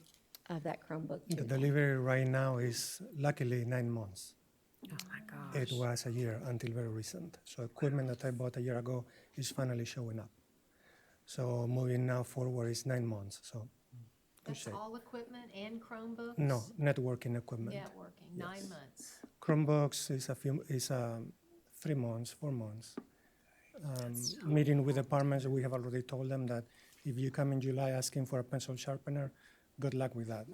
of that Chromebook to The them. delivery right now is luckily 9 months. Oh, my gosh. It was a year until very recent. So equipment that I bought a year ago is finally showing up. So moving now forward is 9 months, so good That's shape. all equipment and Chromebooks? No, networking equipment. Networking, 9 months. Chromebooks is 3 months, 4 months. Meeting with departments, we have already told them that if you come in July asking for a pencil sharpener, good luck with that.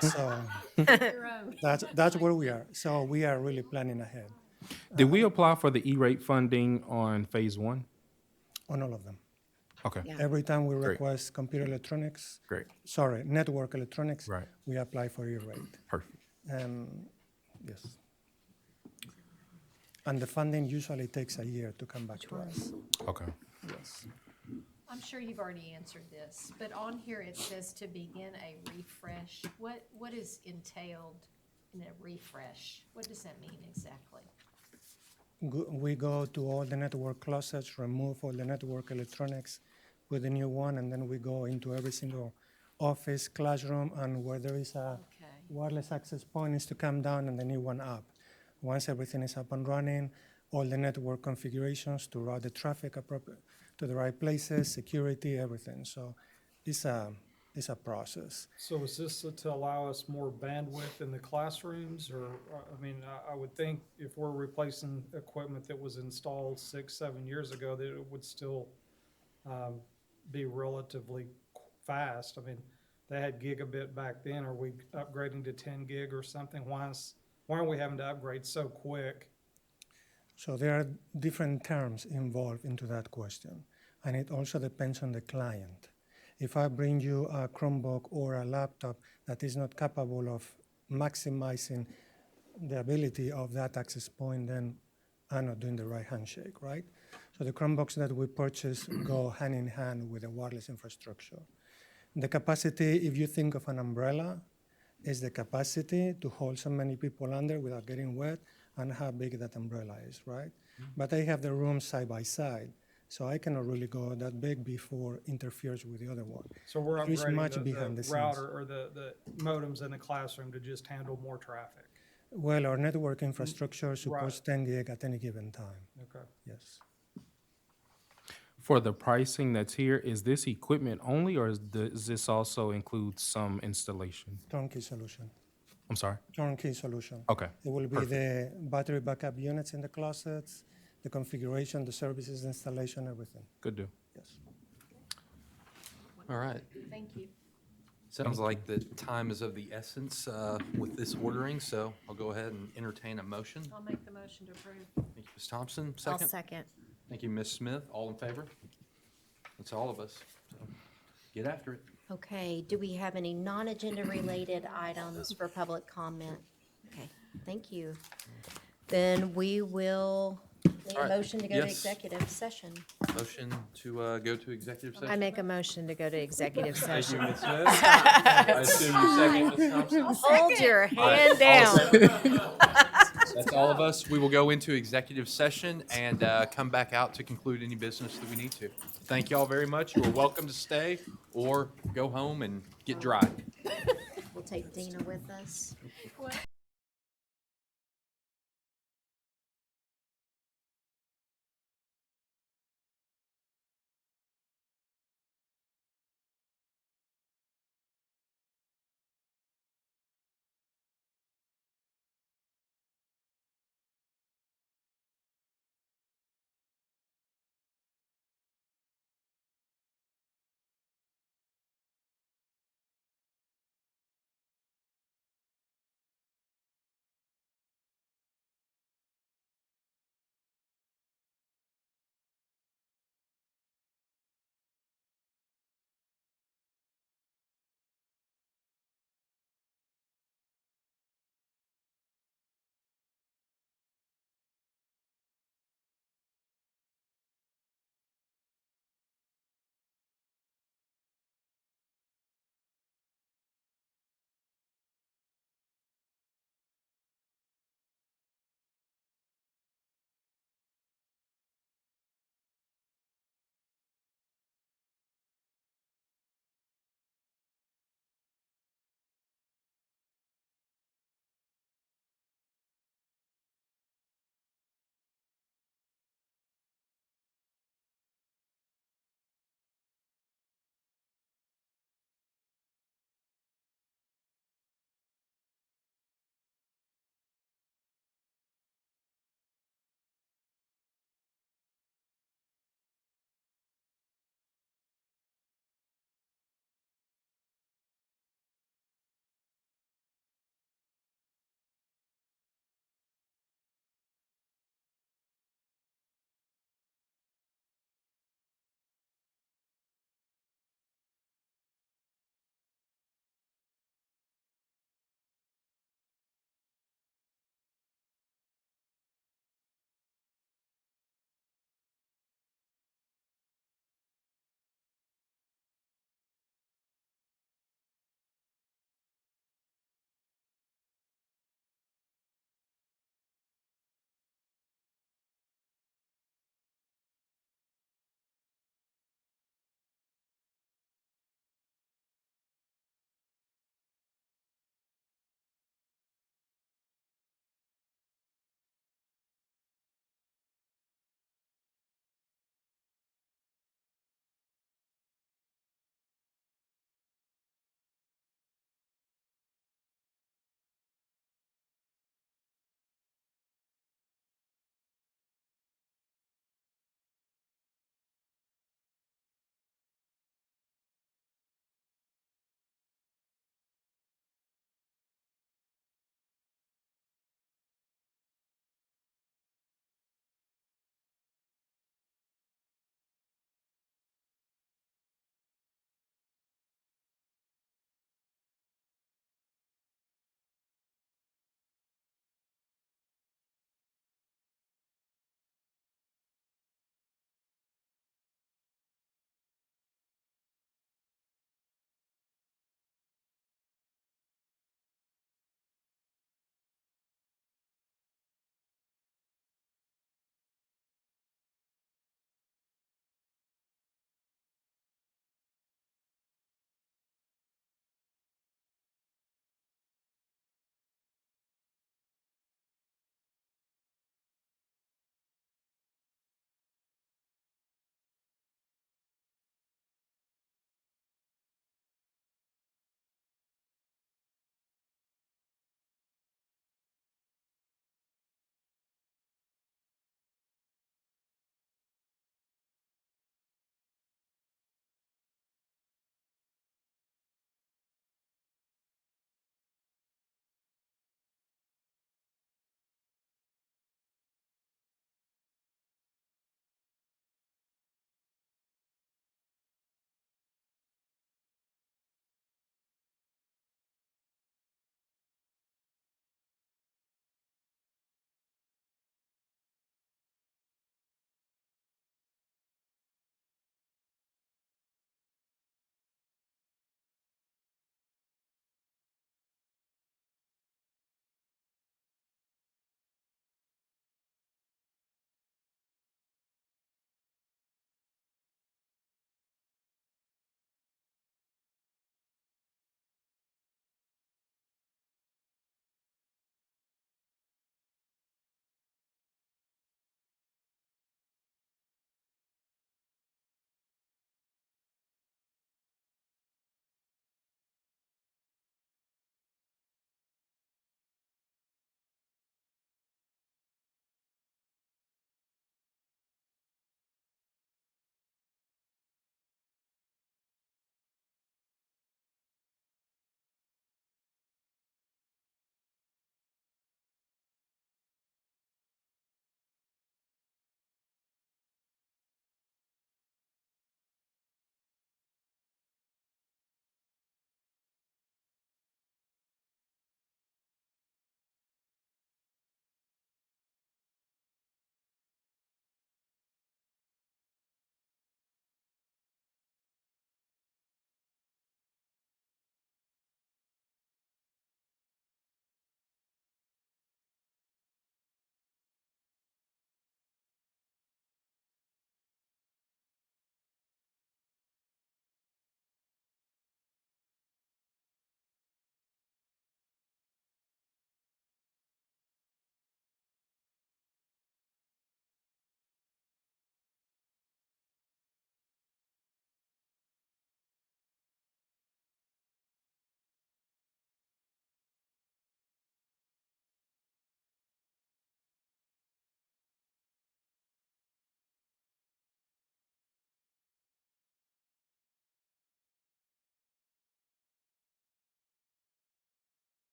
So Your own. that's where we are. So we are really planning ahead Did we apply for the E-rate funding on phase one? on all of them. Okay, Yeah. Every time we Great. request computer electronics, great, network electronics, right, we apply for E-rate. perfect. Yes. And the funding usually takes a year to come back to us. Okay. Yes. I'm sure you've already answered this, but on here it says to begin a refresh. What is entailed in a refresh? What does that mean exactly? We go to all the network closets, remove all the network electronics, put a new one, and then we go into every single office, classroom, and where there is a Okay. wireless access point is to come down and the new one up. Once everything is up and running, all the network configurations to route the traffic to the right places, security, everything. So it's a process. So is this to allow us more bandwidth in the classrooms, or, I mean, I would think if we're replacing equipment that was installed 6, 7 years ago, that it would still be relatively fast. I mean, they had gigabit back then. Are we upgrading to 10 gig or something? Why aren't we having to upgrade so quick? So there are different terms involved into that question, and it also depends on the client. If I bring you a Chromebook or a laptop that is not capable of maximizing the ability of that access point, then I'm not doing the right handshake, right? So the Chromebooks that we purchase go hand in hand with the wireless infrastructure. The capacity, if you think of an umbrella, is the capacity to hold so many people under without getting wet and how big that umbrella is, right? But I have the rooms side by side, so I cannot really go that big before interferes with the other one. So we're There is much upgrading behind the the scenes. router or the modems in the classroom to just handle more traffic. Well, our network infrastructure supports 10 gig at any given time, Okay. yes. For the pricing that's here, is this equipment only, or does this also include some installation? Turnkey solution, I'm sorry? turnkey solution. Okay, It will be perfect. the battery backup units in the closets, the configuration, the services, installation, everything, good deal. yes. All right. Thank you. Sounds like the time is of the essence with this ordering, so I'll go ahead and entertain a motion. I'll make the motion to approve. Thank you, Ms. Thompson. I'll Second. second. Thank you, Ms. Smith. All in favor? That's all of us. So get after it. Okay, do we have any non-agenda related items for public comment? Okay, thank you. Then we will need All a right, motion to go to yes. executive session. Motion to go to executive session. I make a motion to go to executive Thank you, session. Ms. Smith. I assume you second, Ms. Thompson. Hold your All right, hand down. That's all of us. We will go into executive session and come back out to conclude any business that we need to. Thank you all very much. You are welcome to stay or go home and get dry. We'll take Dina with us.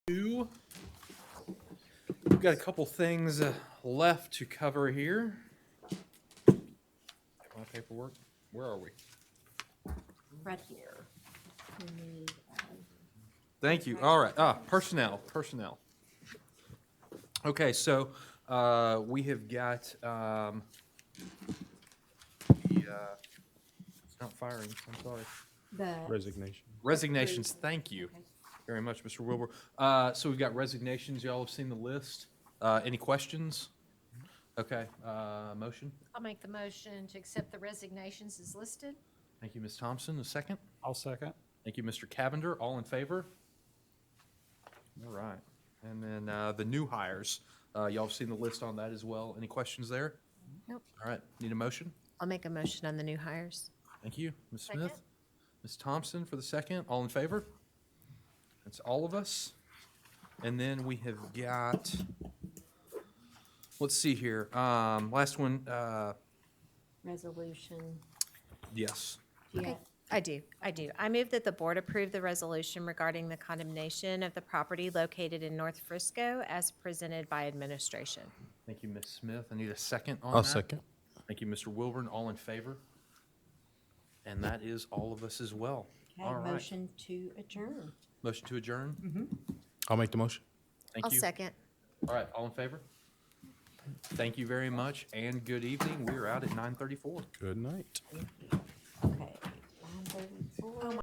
We've got a couple things left to cover here. Got my paperwork. Where are we? Right here. Thank you. All right. Personnel. Okay, so we have got it's not firings. I'm sorry. Resignation. Resignations. Thank you very much, Mr. Wilbur. So we've got resignations. Y'all have seen the list. Any questions? Okay. Motion. I'll make the motion to accept the resignations as listed. Thank you, Ms. Thompson. A second. I'll second. Thank you, Mr. Cavender. All in favor? All right. And then the new hires. Y'all have seen the list on that as well. Any questions there? Nope. All right. Need a motion? I'll make a motion on the new hires. Thank you. Ms. Second. Smith? Ms. Thompson for the second. All in favor? That's all of us. And then we have got, let's see here. Last one, Resolution. yes. Yeah. I do. I move that the board approve the resolution regarding the condemnation of the property located in North Frisco as presented by administration. Thank you, Ms. Smith. I need a second on I'll that. second. Thank you, Mr. Wilburn. All in favor? And that is all of us as well. Okay, All right. motion to adjourn. Motion to adjourn? I'll make the motion. Thank I'll you. second. All right, all in favor? Thank you very much, and good evening. We are out at 9:34. Good night. Okay. 9:34.